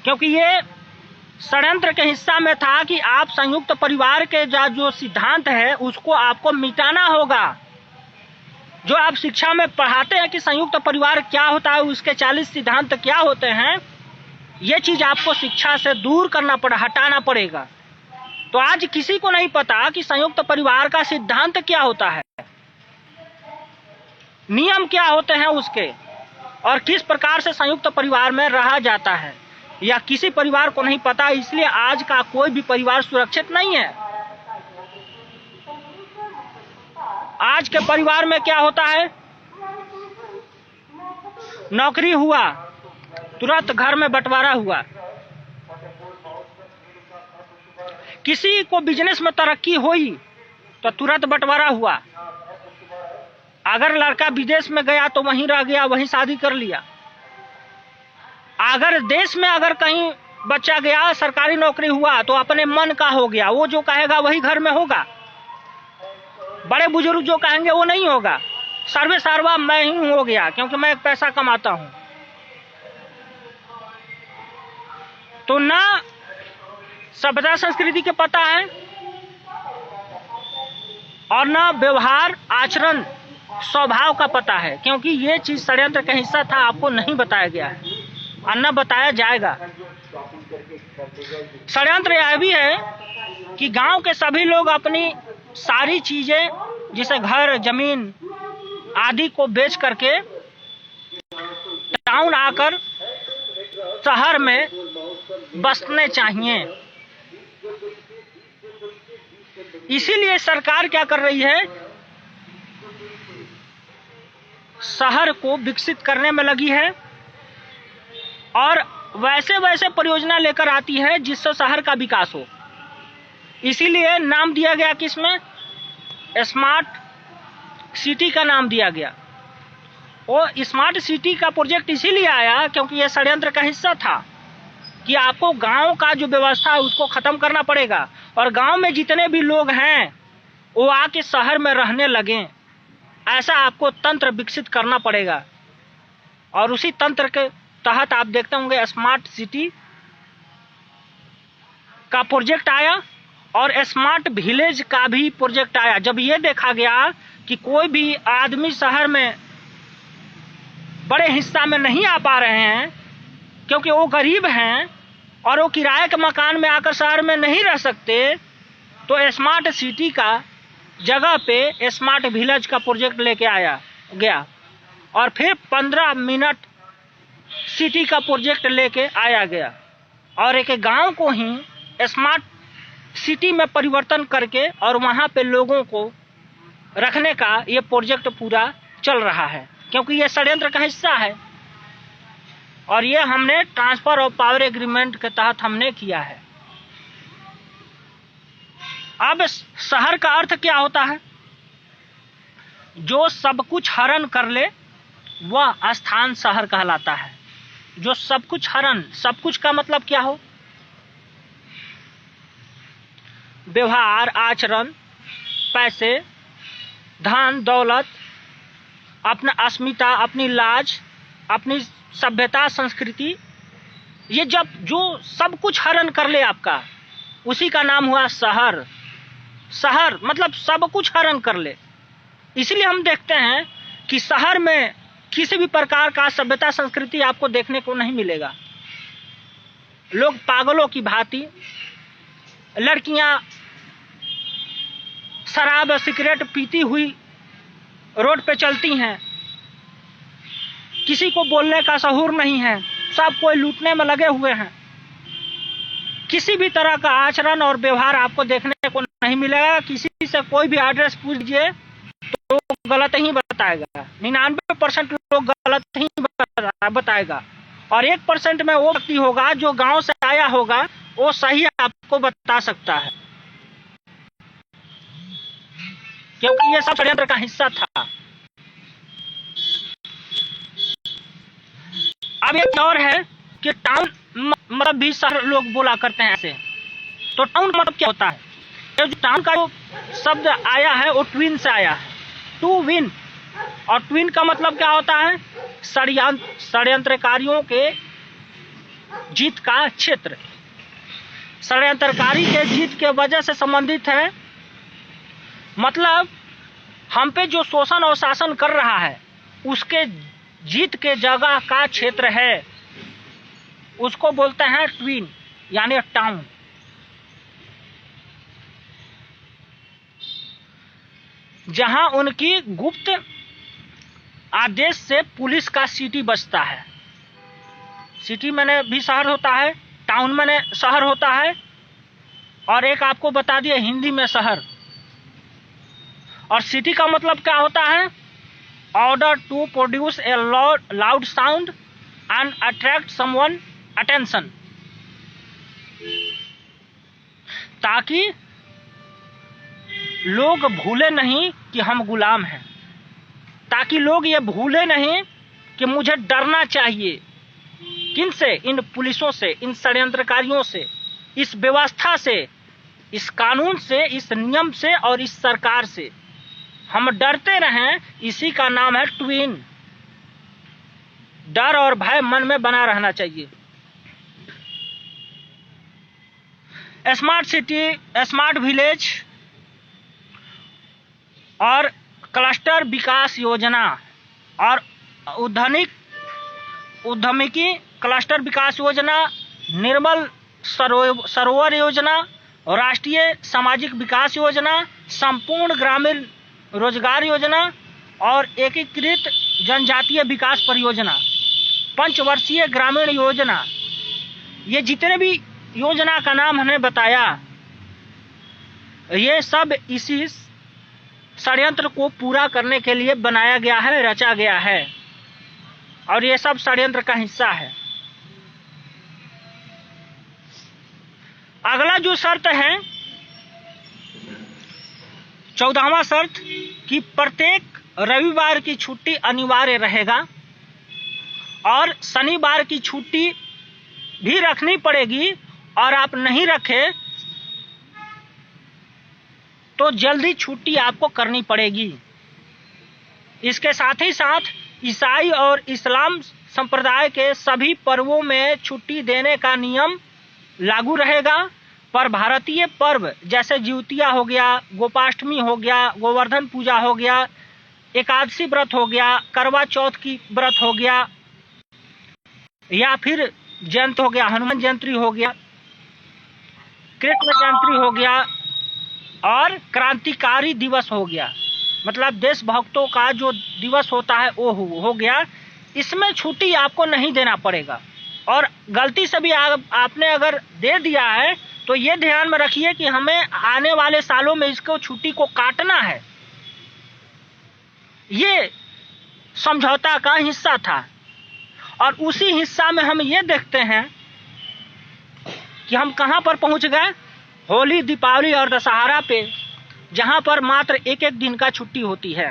क्योंकि ये षड्यंत्र के हिस्सा में था कि आप संयुक्त परिवार के जो सिद्धांत है उसको आपको मिटाना होगा। जो आप शिक्षा में पढ़ाते हैं कि संयुक्त परिवार क्या होता है, उसके 40 सिद्धांत क्या होते हैं, ये चीज आपको शिक्षा से दूर करना हटाना पड़ेगा। तो आज किसी को नहीं पता कि संयुक्त परिवार का सिद्धांत क्या होता है, नियम क्या होते हैं उसके, और किस प्रकार से संयुक्त परिवार में रहा जाता है, या किसी परिवार को नहीं पता। इसलिए आज का कोई भी परिवार सुरक्षित नहीं है। आज के परिवार में क्या होता है? नौकरी हुआ, तुरंत घर में बंटवारा हुआ। किसी को बिजनेस में तरक्की हुई तो तुरंत बंटवारा हुआ। अगर लड़का विदेश में गया तो वहीं रह गया, वहीं शादी कर लिया। अगर देश में अगर कहीं बच्चा गया, सरकारी नौकरी हुआ तो अपने मन का हो गया, वो जो कहेगा वही घर में होगा। बड़े बुजुर्ग जो कहेंगे वो नहीं होगा। सर्वे सर्वा मैं ही हो गया, क्योंकि मैं पैसा कमाता हूं। तो ना सभ्यता संस्कृति के पता है, और ना व्यवहार आचरण स्वभाव का पता है, क्योंकि ये चीज षड्यंत्र का हिस्सा था, आपको नहीं बताया गया है और न बताया जाएगा। षड्यंत्र यह भी है कि गांव के सभी लोग अपनी सारी चीजें, जैसे घर, जमीन आदि को बेच करके टाउन आकर शहर में बसने चाहिए। इसीलिए सरकार क्या कर रही है? शहर को विकसित करने में लगी है, और वैसे वैसे परियोजना लेकर आती है जिससे शहर का विकास हो। इसीलिए नाम दिया गया किसमें? स्मार्ट सिटी का नाम दिया गया। वो स्मार्ट सिटी का प्रोजेक्ट इसीलिए आया क्योंकि यह षड्यंत्र का हिस्सा था कि आपको गांव का जो व्यवस्था है उसको खत्म करना पड़ेगा, और गांव में जितने भी लोग हैं वो आके शहर में रहने लगें। ऐसा आपको तंत्र विकसित करना पड़ेगा, और उसी तंत्र के तहत आप देखते होंगे स्मार्ट सिटी का प्रोजेक्ट आया और स्मार्ट विलेज का भी प्रोजेक्ट आया। जब ये देखा गया कि कोई भी आदमी शहर में बड़े हिस्सा में नहीं आ पा रहे हैं क्योंकि वो गरीब हैं और वो किराए के मकान में आकर शहर में नहीं रह सकते, तो स्मार्ट सिटी का जगह पे स्मार्ट विलेज का प्रोजेक्ट लेके आया गया, और फिर 15 मिनट सिटी का प्रोजेक्ट लेके आया गया, और एक गांव को ही स्मार्ट सिटी में परिवर्तन करके और वहां पे लोगों को रखने का ये प्रोजेक्ट पूरा चल रहा है, क्योंकि ये षड्यंत्र का हिस्सा है। और ये हमने ट्रांसफर ऑफ पावर एग्रीमेंट के तहत हमने किया है। अब शहर का अर्थ क्या होता है? जो सब कुछ हरण कर ले वह स्थान शहर कहलाता है। जो सब कुछ हरण, सब कुछ का मतलब क्या हो? व्यवहार, आचरण, पैसे, धन दौलत, अपना अस्मिता, अपनी लाज, अपनी सभ्यता, संस्कृति, ये जब जो सब कुछ हरण कर ले आपका, उसी का नाम हुआ शहर। शहर मतलब सब कुछ हरण कर ले। इसलिए हम देखते हैं कि शहर में किसी भी प्रकार का सभ्यता, संस्कृति आपको देखने को नहीं मिलेगा। लोग पागलों की भांति, लड़कियां शराब और सिगरेट पीती हुई रोड पे चलती हैं, किसी को बोलने का शऊर नहीं है, सब कोई लूटने में लगे हुए हैं। किसी भी तरह का आचरण और व्यवहार आपको देखने को नहीं मिलेगा। किसी से कोई भी एड्रेस पूछ लीजिए तो गलत ही बताएगा। 99% लोग गलत ही बताएगा, और 1% में वो व्यक्ति होगा जो गांव से आया होगा, वो सही आपको बता सकता है, क्योंकि ये सब षड्यंत्र का हिस्सा था। अब एक और है कि टाउन मतलब भी शहर लोग बोला करते हैं ऐसे। तो टाउन मतलब क्या होता है? ये जो टाउन का जो शब्द आया है वो ट्विन से आया है, टू विन। और ट्विन का मतलब क्या होता है? षड्यंत्रकारियों के जीत का क्षेत्र। षड्यंत्रकारी के जीत के वजह से संबंधित है, मतलब हम पे जो शोषण और शासन कर रहा है उसके जीत के जगह का क्षेत्र है, उसको बोलते हैं ट्विन यानी टाउन। जहां उनकी गुप्त आदेश से पुलिस का सिटी बचता है। सिटी मैंने भी शहर होता है, टाउन मैंने शहर होता है, और एक आपको बता दिए हिंदी में शहर। और सिटी का मतलब क्या होता है? Order to produce a loud sound and attract someone attention, ताकि लोग भूले नहीं कि हम गुलाम हैं, ताकि लोग ये भूले नहीं कि मुझे डरना चाहिए। किनसे? इन पुलिसों से, इन षड्यंत्रकारियों से, इस व्यवस्था से, इस कानून से, इस नियम से और इस सरकार से हम डरते रहें। इसी का नाम है ट्विन। डर और भय मन में बना रहना चाहिए। स्मार्ट सिटी, स्मार्ट विलेज और क्लस्टर विकास योजना और उद्यमिकी क्लस्टर विकास योजना, निर्मल सरोवर योजना, राष्ट्रीय सामाजिक विकास योजना, संपूर्ण ग्रामीण रोजगार योजना और एकीकृत जनजातीय विकास परियोजना, पंचवर्षीय ग्रामीण योजना, ये जितने भी योजना का नाम हमने बताया, ये सब इसी षड्यंत्र को पूरा करने के लिए बनाया गया है, रचा गया है, और ये सब षड्यंत्र का हिस्सा है। अगला जो शर्त है, 14वां शर्त, कि प्रत्येक रविवार की छुट्टी अनिवार्य रहेगा और शनिवार की छुट्टी भी रखनी पड़ेगी, और आप नहीं रखे तो जल्दी छुट्टी आपको करनी पड़ेगी। इसके साथ ही साथ ईसाई और इस्लाम संप्रदाय के सभी पर्वों में छुट्टी देने का नियम लागू रहेगा, पर भारतीय पर्व जैसे जिउतिया हो गया, गोपाष्टमी हो गया, गोवर्धन पूजा हो गया, एकादशी व्रत हो गया, करवा चौथ की व्रत हो गया, या फिर जयंती हो गया, हनुमान जयंती हो गया, कृष्ण जयंती हो गया, और क्रांतिकारी दिवस हो गया, मतलब देशभक्तों का जो दिवस होता है वो हो गया। इसमें छुट्टी आपको नहीं देना पड़ेगा, और गलती से भी आपने अगर दे दिया है तो ये ध्यान में रखिए कि हमें आने वाले सालों में इसको छुट्टी को काटना है। ये समझौता का हिस्सा था, और उसी हिस्सा में हम ये देखते हैं कि हम कहां पर पहुंच गए। होली, दीपावली और दशहरा पे, जहां पर मात्र एक एक दिन का छुट्टी होती है।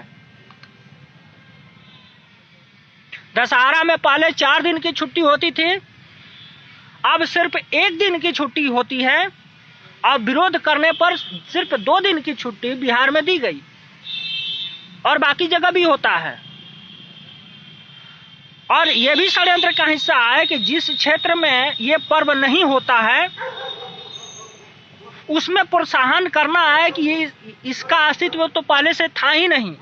दशहरा में पहले 4 दिन की छुट्टी होती थी, अब सिर्फ 1 दिन की छुट्टी होती है, और विरोध करने पर सिर्फ 2 दिन की छुट्टी बिहार में दी गई, और बाकी जगह भी होता है। और ये भी षड्यंत्र का हिस्सा है कि जिस क्षेत्र में ये पर्व नहीं होता है उसमें प्रोत्साहन करना है कि ये इसका अस्तित्व तो पहले से था ही नहीं,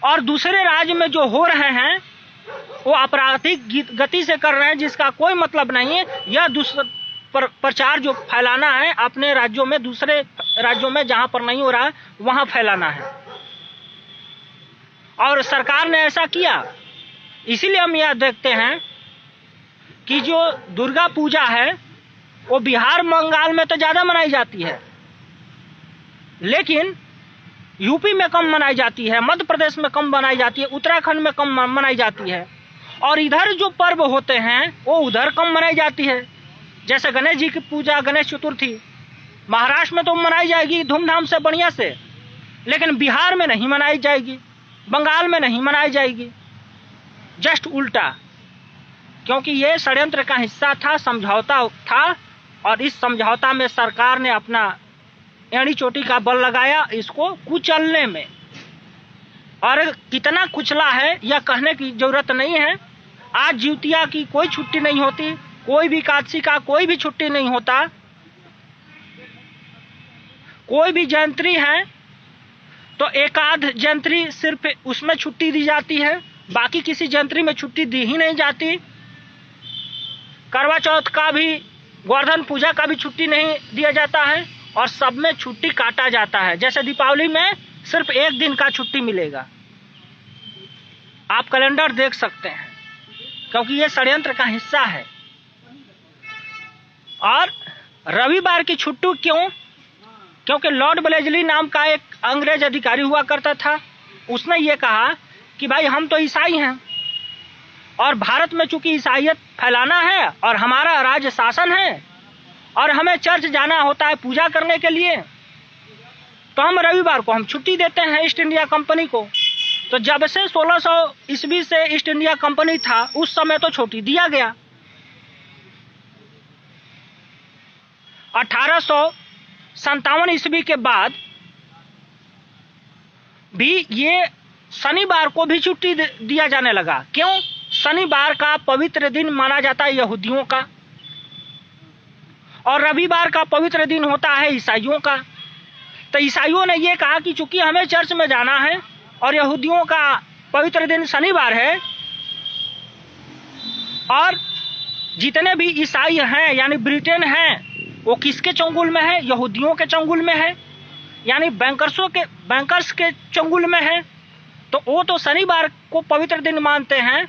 और दूसरे राज्य में जो हो रहे हैं वो आपराधिक गति से कर रहे हैं जिसका कोई मतलब नहीं है। यह प्रचार जो फैलाना है अपने राज्यों में, दूसरे राज्यों में जहां पर नहीं हो रहा है वहां फैलाना है, और सरकार ने ऐसा किया। इसीलिए हम यह देखते हैं कि जो दुर्गा पूजा है वो बिहार बंगाल में तो ज्यादा मनाई जाती है, लेकिन यूपी में कम मनाई जाती है, मध्य प्रदेश में कम मनाई जाती है, उत्तराखंड में कम मनाई जाती है, और इधर जो पर्व होते हैं वो उधर कम मनाई जाती है। जैसे गणेश जी की पूजा, गणेश चतुर्थी महाराष्ट्र में तो मनाई जाएगी धूमधाम से, बढ़िया से, लेकिन बिहार में नहीं मनाई जाएगी, बंगाल में नहीं मनाई जाएगी, जस्ट उल्टा। क्योंकि ये षड्यंत्र का हिस्सा था, समझौता था, और इस समझौता में सरकार ने अपना एड़ी चोटी का बल लगाया इसको कुचलने में। और कितना कुचला है यह कहने की जरूरत नहीं है। आज जिउतिया की कोई छुट्टी नहीं होती, कोई भी एकादशी का कोई भी छुट्टी नहीं होता, कोई भी जयंती है तो एकाध जयंती सिर्फ उसमें छुट्टी दी जाती है, बाकी किसी जयंती में छुट्टी दी ही नहीं जाती। करवा चौथ का भी, गोवर्धन पूजा का भी छुट्टी नहीं दिया जाता है, और सब में छुट्टी काटा जाता है। जैसे दीपावली में सिर्फ एक दिन का छुट्टी मिलेगा, आप कैलेंडर देख सकते हैं, क्योंकि ये षड्यंत्र का हिस्सा है। और रविवार की छुट्टी क्यों? क्योंकि लॉर्ड ब्लेजली नाम का एक अंग्रेज अधिकारी हुआ करता था, उसने ये कहा कि भाई हम तो ईसाई हैं और भारत में चूंकि ईसाईयत फैलाना है और हमारा राज्य शासन है और हमें चर्च जाना होता है पूजा करने के लिए, तो हम रविवार को हम छुट्टी देते हैं ईस्ट इंडिया कंपनी को। तो जब से 1600 ईस्वी से ईस्ट इंडिया कंपनी था उस समय तो छुट्टी दिया गया। 1857 ईस्वी के बाद भी ये शनिवार को भी छुट्टी दिया जाने लगा। क्यों? शनिवार का पवित्र दिन माना जाता है यहूदियों का, और रविवार का पवित्र दिन होता है ईसाइयों का। तो ईसाइयों ने ये कहा कि चूंकि हमें चर्च में जाना है और यहूदियों का पवित्र दिन शनिवार है, और जितने भी ईसाई हैं यानी ब्रिटेन हैं वो किसके चंगुल में है? यहूदियों के चंगुल में है, यानी बैंकर्स के चंगुल में है। तो वो तो शनिवार को पवित्र दिन मानते हैं,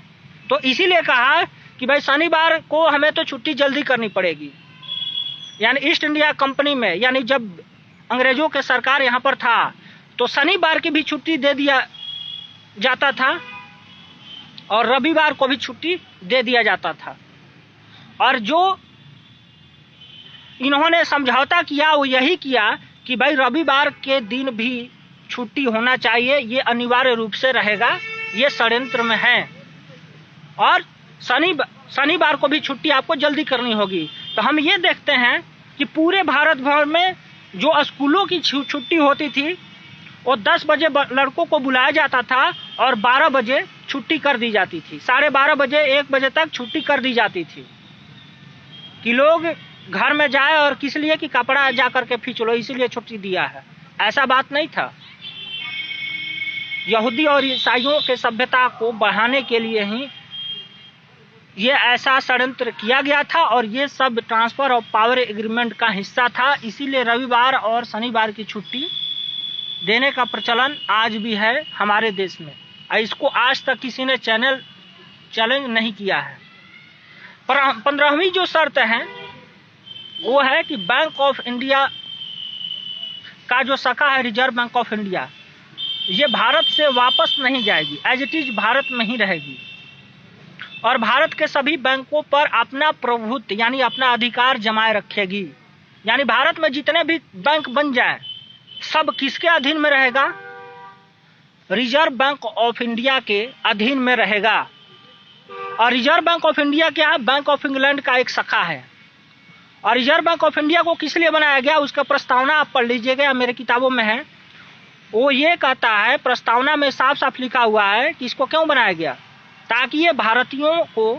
तो इसीलिए कहा कि भाई शनिवार को हमें तो छुट्टी जल्दी करनी पड़ेगी। यानी ईस्ट इंडिया कंपनी में, यानी जब अंग्रेजों के सरकार यहाँ पर था तो शनिवार की भी छुट्टी दे दिया जाता था और रविवार को भी छुट्टी दे दिया जाता था। और जो इन्होंने समझौता किया वो यही किया कि भाई रविवार के दिन भी छुट्टी होना चाहिए, ये अनिवार्य रूप से रहेगा, ये षड्यंत्र में है। और शनिवार को भी छुट्टी आपको जल्दी करनी होगी। तो हम ये देखते हैं कि पूरे भारत भर में जो स्कूलों की छुट्टी होती थी वो 10 बजे लड़कों को बुलाया जाता था और 12 बजे छुट्टी कर दी जाती थी। 12:30 बजे 1 बजे तक छुट्टी कर दी जाती थी कि लोग घर में जाए, और किस लिए कि कपड़ा जा करके खींच लो, इसीलिए छुट्टी दिया है। ऐसा बात नहीं था। यहूदी और ईसाइयों के सभ्यता को बढ़ाने के लिए ही ये ऐसा षड्यंत्र किया गया था, और ये सब ट्रांसफर ऑफ पावर एग्रीमेंट का हिस्सा था। इसीलिए रविवार और शनिवार की छुट्टी देने का प्रचलन आज भी है हमारे देश में, और इसको आज तक किसी ने चैलेंज नहीं किया है। 15वीं जो शर्त है वो है कि बैंक ऑफ इंडिया का जो शाखा है रिजर्व बैंक ऑफ इंडिया, ये भारत से वापस नहीं जाएगी, एज इट इज भारत में ही रहेगी, और भारत के सभी बैंकों पर अपना प्रभुत्व यानी अपना अधिकार जमाए रखेगी। यानी भारत में जितने भी बैंक बन जाए सब किसके अधीन में रहेगा? रिजर्व बैंक ऑफ इंडिया के अधीन में रहेगा। और रिजर्व बैंक ऑफ इंडिया क्या है? बैंक ऑफ इंग्लैंड का एक शाखा है। और रिजर्व बैंक ऑफ इंडिया को किस लिए बनाया गया उसका प्रस्तावना आप पढ़ लीजिएगा, मेरे किताबों में है। वो ये कहता है, प्रस्तावना में साफ साफ लिखा हुआ है कि इसको क्यों बनाया गया। ताकि ये भारतीयों को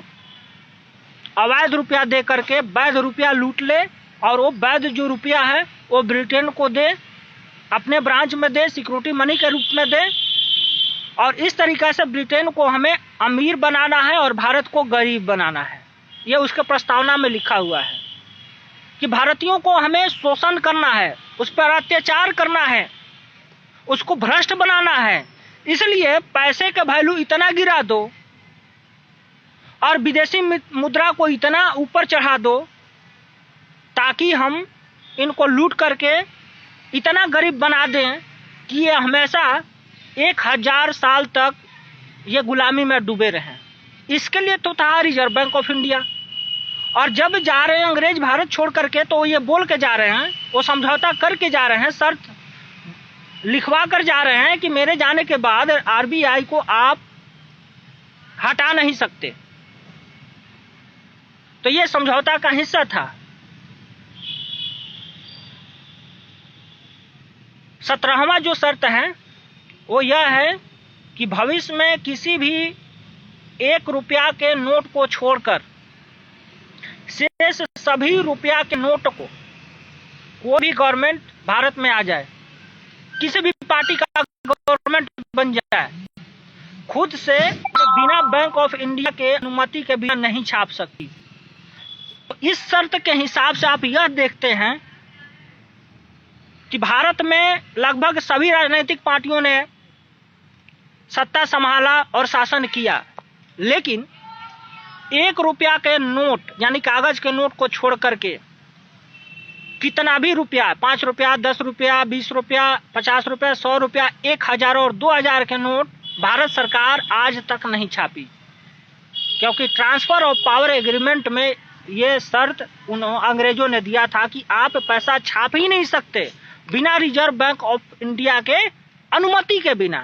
अवैध रुपया दे करके वैध रुपया लूट ले, और वो वैध जो रुपया है वो ब्रिटेन को दे, अपने ब्रांच में दे, सिक्योरिटी मनी के रूप में दे। और इस तरीके से ब्रिटेन को हमें अमीर बनाना है और भारत को गरीब बनाना है। ये उसके प्रस्तावना में लिखा हुआ है कि भारतीयों को हमें शोषण करना है, उस पर अत्याचार करना है, उसको भ्रष्ट बनाना है। इसलिए पैसे का वैल्यू इतना गिरा दो और विदेशी मुद्रा को इतना ऊपर चढ़ा दो ताकि हम इनको लूट करके इतना गरीब बना दें कि ये हमेशा 1000 साल तक ये गुलामी में डूबे रहें। इसके लिए तो था रिजर्व बैंक ऑफ इंडिया। और जब जा रहे हैं अंग्रेज भारत छोड़ करके, तो ये बोल के जा रहे हैं, वो समझौता करके जा रहे हैं, शर्त लिखवा कर जा रहे हैं कि मेरे जाने के बाद आरबीआई को आप हटा नहीं सकते। तो ये समझौता का हिस्सा था। 17वां जो शर्त है वो यह है कि भविष्य में किसी भी 1 रुपया के नोट को छोड़कर शेष सभी रुपया के नोट को कोई भी गवर्नमेंट भारत में आ जाए, किसी भी पार्टी का गवर्नमेंट बन जाए, खुद से बिना बैंक ऑफ इंडिया के अनुमति के बिना नहीं छाप सकती। इस शर्त के हिसाब से आप यह देखते हैं कि भारत में लगभग सभी राजनीतिक पार्टियों ने सत्ता संभाला और शासन किया, लेकिन 1 रुपया के नोट यानी कागज के नोट को छोड़ करके कितना भी रुपया, 5 रुपया, 10 रुपया, 20 रुपया, 50 रुपया, 100 रुपया, 1000 और 2000 के नोट भारत सरकार आज तक नहीं छापी, क्योंकि ट्रांसफर ऑफ पावर एग्रीमेंट में ये शर्त अंग्रेजों ने दिया था कि आप पैसा छाप ही नहीं सकते बिना रिजर्व बैंक ऑफ इंडिया के अनुमति के बिना।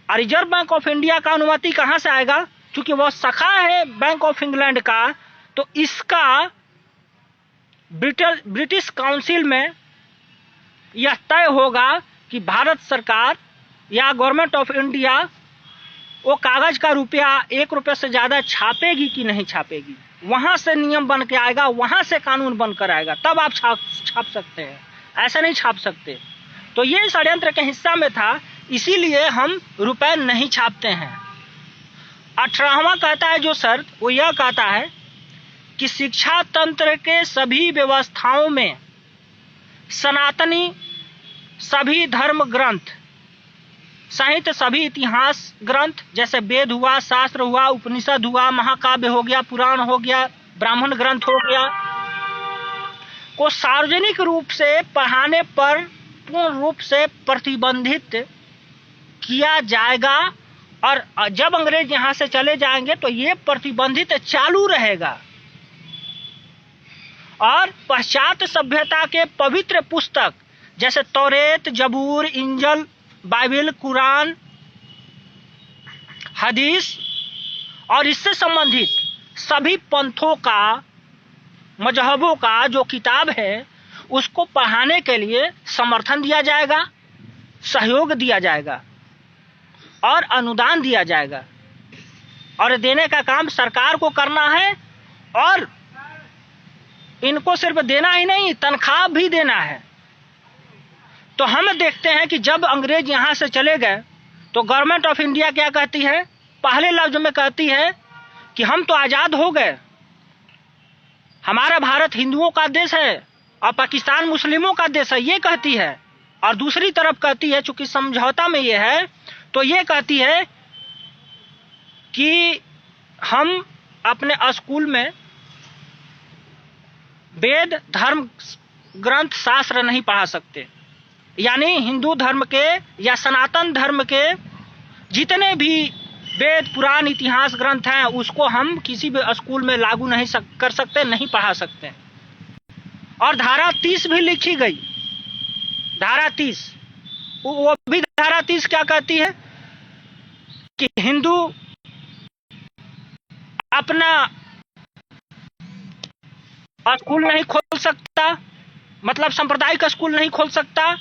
और रिजर्व बैंक ऑफ इंडिया का अनुमति कहां से आएगा? क्योंकि वह शाखा है बैंक ऑफ इंग्लैंड का, तो इसका ब्रिटिश काउंसिल में यह तय होगा कि भारत सरकार या गवर्नमेंट ऑफ इंडिया वो कागज का रुपया 1 रुपये से ज्यादा छापेगी कि नहीं छापेगी। वहां से नियम बन के आएगा, वहां से कानून बनकर आएगा, तब आप छाप सकते हैं, ऐसे नहीं छाप सकते। तो ये षड्यंत्र के हिस्सा में था, इसीलिए हम रुपए नहीं छापते हैं। 18वां कहता है जो शर्त, वो यह कहता है कि शिक्षा तंत्र के सभी व्यवस्थाओं में सनातनी सभी धर्म ग्रंथ सहित सभी इतिहास ग्रंथ जैसे वेद हुआ, शास्त्र हुआ, उपनिषद हुआ, महाकाव्य हो गया, पुराण हो गया, ब्राह्मण ग्रंथ हो गया, को सार्वजनिक रूप से पढ़ाने पर पूर्ण रूप से प्रतिबंधित किया जाएगा। और जब अंग्रेज यहां से चले जाएंगे तो ये प्रतिबंधित चालू रहेगा। और पाश्चात्य सभ्यता के पवित्र पुस्तक जैसे तौरेत, जबूर, इंजल, बाइबिल, कुरान, हदीस और इससे संबंधित सभी पंथों का, मजहबों का जो किताब है उसको पढ़ाने के लिए समर्थन दिया जाएगा, सहयोग दिया जाएगा और अनुदान दिया जाएगा। और देने का काम सरकार को करना है, और इनको सिर्फ देना ही नहीं, तनख्वाह भी देना है। तो हम देखते हैं कि जब अंग्रेज यहां से चले गए तो गवर्नमेंट ऑफ इंडिया क्या कहती है? पहले लफ्ज में कहती है कि हम तो आजाद हो गए, हमारा भारत हिंदुओं का देश है और पाकिस्तान मुस्लिमों का देश है, ये कहती है। और दूसरी तरफ कहती है, चूंकि समझौता में ये है, तो ये कहती है कि हम अपने स्कूल में वेद, धर्म ग्रंथ, शास्त्र नहीं पढ़ा सकते। यानी हिंदू धर्म के या सनातन धर्म के जितने भी वेद, पुराण, इतिहास ग्रंथ हैं उसको हम किसी भी स्कूल में लागू नहीं कर सकते, नहीं पढ़ा सकते। और धारा 30 भी लिखी गई, धारा 30, वो भी धारा 30 क्या कहती है कि हिंदू अपना स्कूल नहीं खोल सकता, मतलब सांप्रदायिक स्कूल नहीं खोल सकता,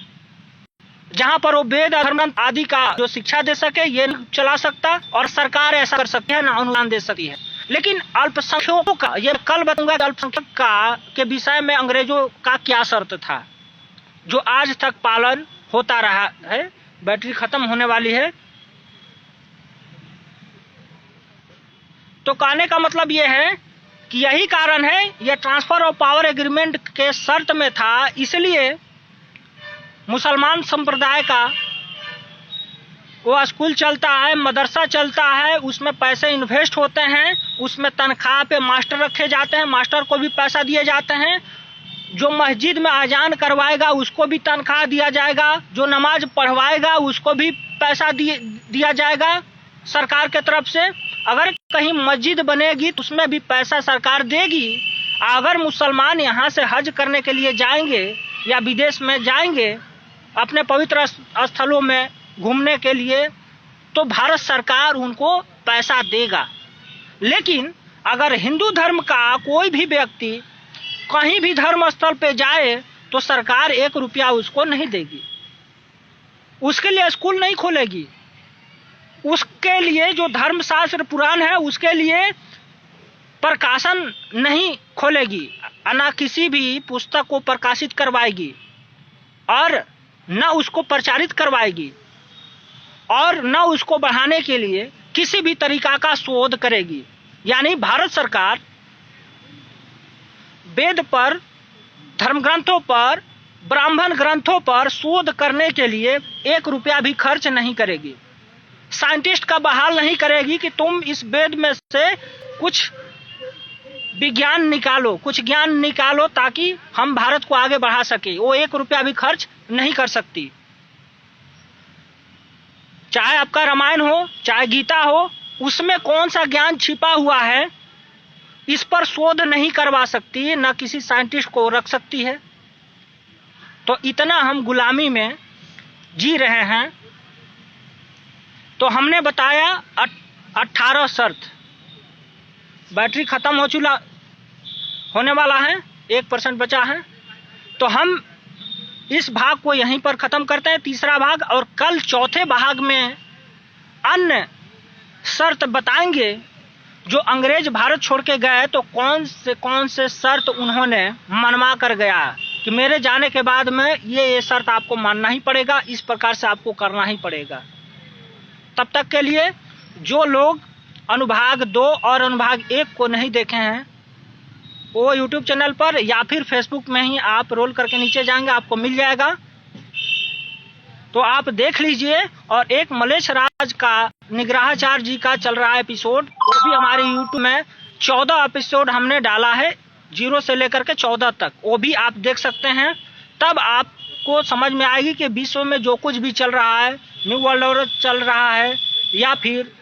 जहां पर वो वेद धर्म आदि का जो शिक्षा दे सके ये चला सकता, और सरकार ऐसा कर सकती है ना अनुदान दे सकती है। लेकिन अल्पसंख्यकों का, ये कल बताऊंगा कि अल्पसंख्यक का के विषय में अंग्रेजों का क्या शर्त था, जो आज तक पालन होता रहा है। बैटरी खत्म होने वाली है। तो कहने का मतलब ये है कि यही कारण है, यह ट्रांसफर ऑफ पावर एग्रीमेंट के शर्त में था, इसलिए मुसलमान संप्रदाय का वो स्कूल चलता है, मदरसा चलता है, उसमें पैसे इन्वेस्ट होते हैं, उसमें तनख्वाह पे मास्टर रखे जाते हैं, मास्टर को भी पैसा दिए जाते हैं, जो मस्जिद में अजान करवाएगा उसको भी तनख्वाह दिया जाएगा, जो नमाज पढ़वाएगा उसको भी पैसा दिया जाएगा सरकार के तरफ से। अगर कहीं मस्जिद बनेगी तो उसमें भी पैसा सरकार देगी। अगर मुसलमान यहाँ से हज करने के लिए जाएंगे या विदेश में जाएंगे अपने पवित्र स्थलों में घूमने के लिए, तो भारत सरकार उनको पैसा देगा। लेकिन अगर हिंदू धर्म का कोई भी व्यक्ति कहीं भी धर्म स्थल पे जाए तो सरकार 1 रुपया उसको नहीं देगी, उसके लिए स्कूल नहीं खोलेगी, उसके लिए जो धर्मशास्त्र पुराण है उसके लिए प्रकाशन नहीं खोलेगी, ना किसी भी पुस्तक को प्रकाशित करवाएगी, और न उसको प्रचारित करवाएगी, और न उसको बढ़ाने के लिए किसी भी तरीका का शोध करेगी। यानी भारत सरकार वेद पर, धर्म ग्रंथों पर, ब्राह्मण ग्रंथों पर शोध करने के लिए 1 रुपया भी खर्च नहीं करेगी। साइंटिस्ट का बहाल नहीं करेगी कि तुम इस वेद में से कुछ विज्ञान निकालो, कुछ ज्ञान निकालो ताकि हम भारत को आगे बढ़ा सके। वो 1 रुपया भी खर्च नहीं कर सकती। चाहे आपका रामायण हो, चाहे गीता हो, उसमें कौन सा ज्ञान छिपा हुआ है इस पर शोध नहीं करवा सकती, न किसी साइंटिस्ट को रख सकती है। तो इतना हम गुलामी में जी रहे हैं। तो हमने बताया 18 शर्त। बैटरी खत्म होने वाला है, 1% बचा है, तो हम इस भाग को यहीं पर खत्म करते हैं, 3रा भाग, और कल 4थे भाग में अन्य शर्त बताएंगे। जो अंग्रेज भारत छोड़ के गए तो कौन से शर्त उन्होंने मनवा कर गया कि मेरे जाने के बाद में ये शर्त आपको मानना ही पड़ेगा, इस प्रकार से आपको करना ही पड़ेगा। तब तक के लिए जो लोग अनुभाग 2 और अनुभाग 1 को नहीं देखे हैं वो YouTube चैनल पर या फिर Facebook में ही आप रोल करके नीचे जाएंगे, आपको मिल जाएगा, तो आप देख लीजिए। और एक मलेश राज का निग्रहाचार्य जी का चल रहा है एपिसोड, वो भी हमारे YouTube में 14 एपिसोड हमने डाला है, 0 से लेकर के 14 तक, वो भी आप देख सकते हैं। तब आपको समझ में आएगी कि विश्व में जो कुछ भी चल रहा है, न्यू वर्ल्ड ऑर्डर चल रहा है, या फिर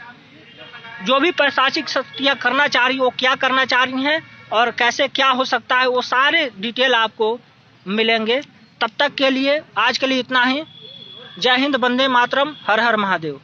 जो भी पैशाचिक शक्तियाँ करना चाह रही वो क्या करना चाह रही हैं, और कैसे क्या हो सकता है, वो सारे डिटेल आपको मिलेंगे। तब तक के लिए आज के लिए इतना ही। जय हिंद, वंदे मातरम, हर हर महादेव।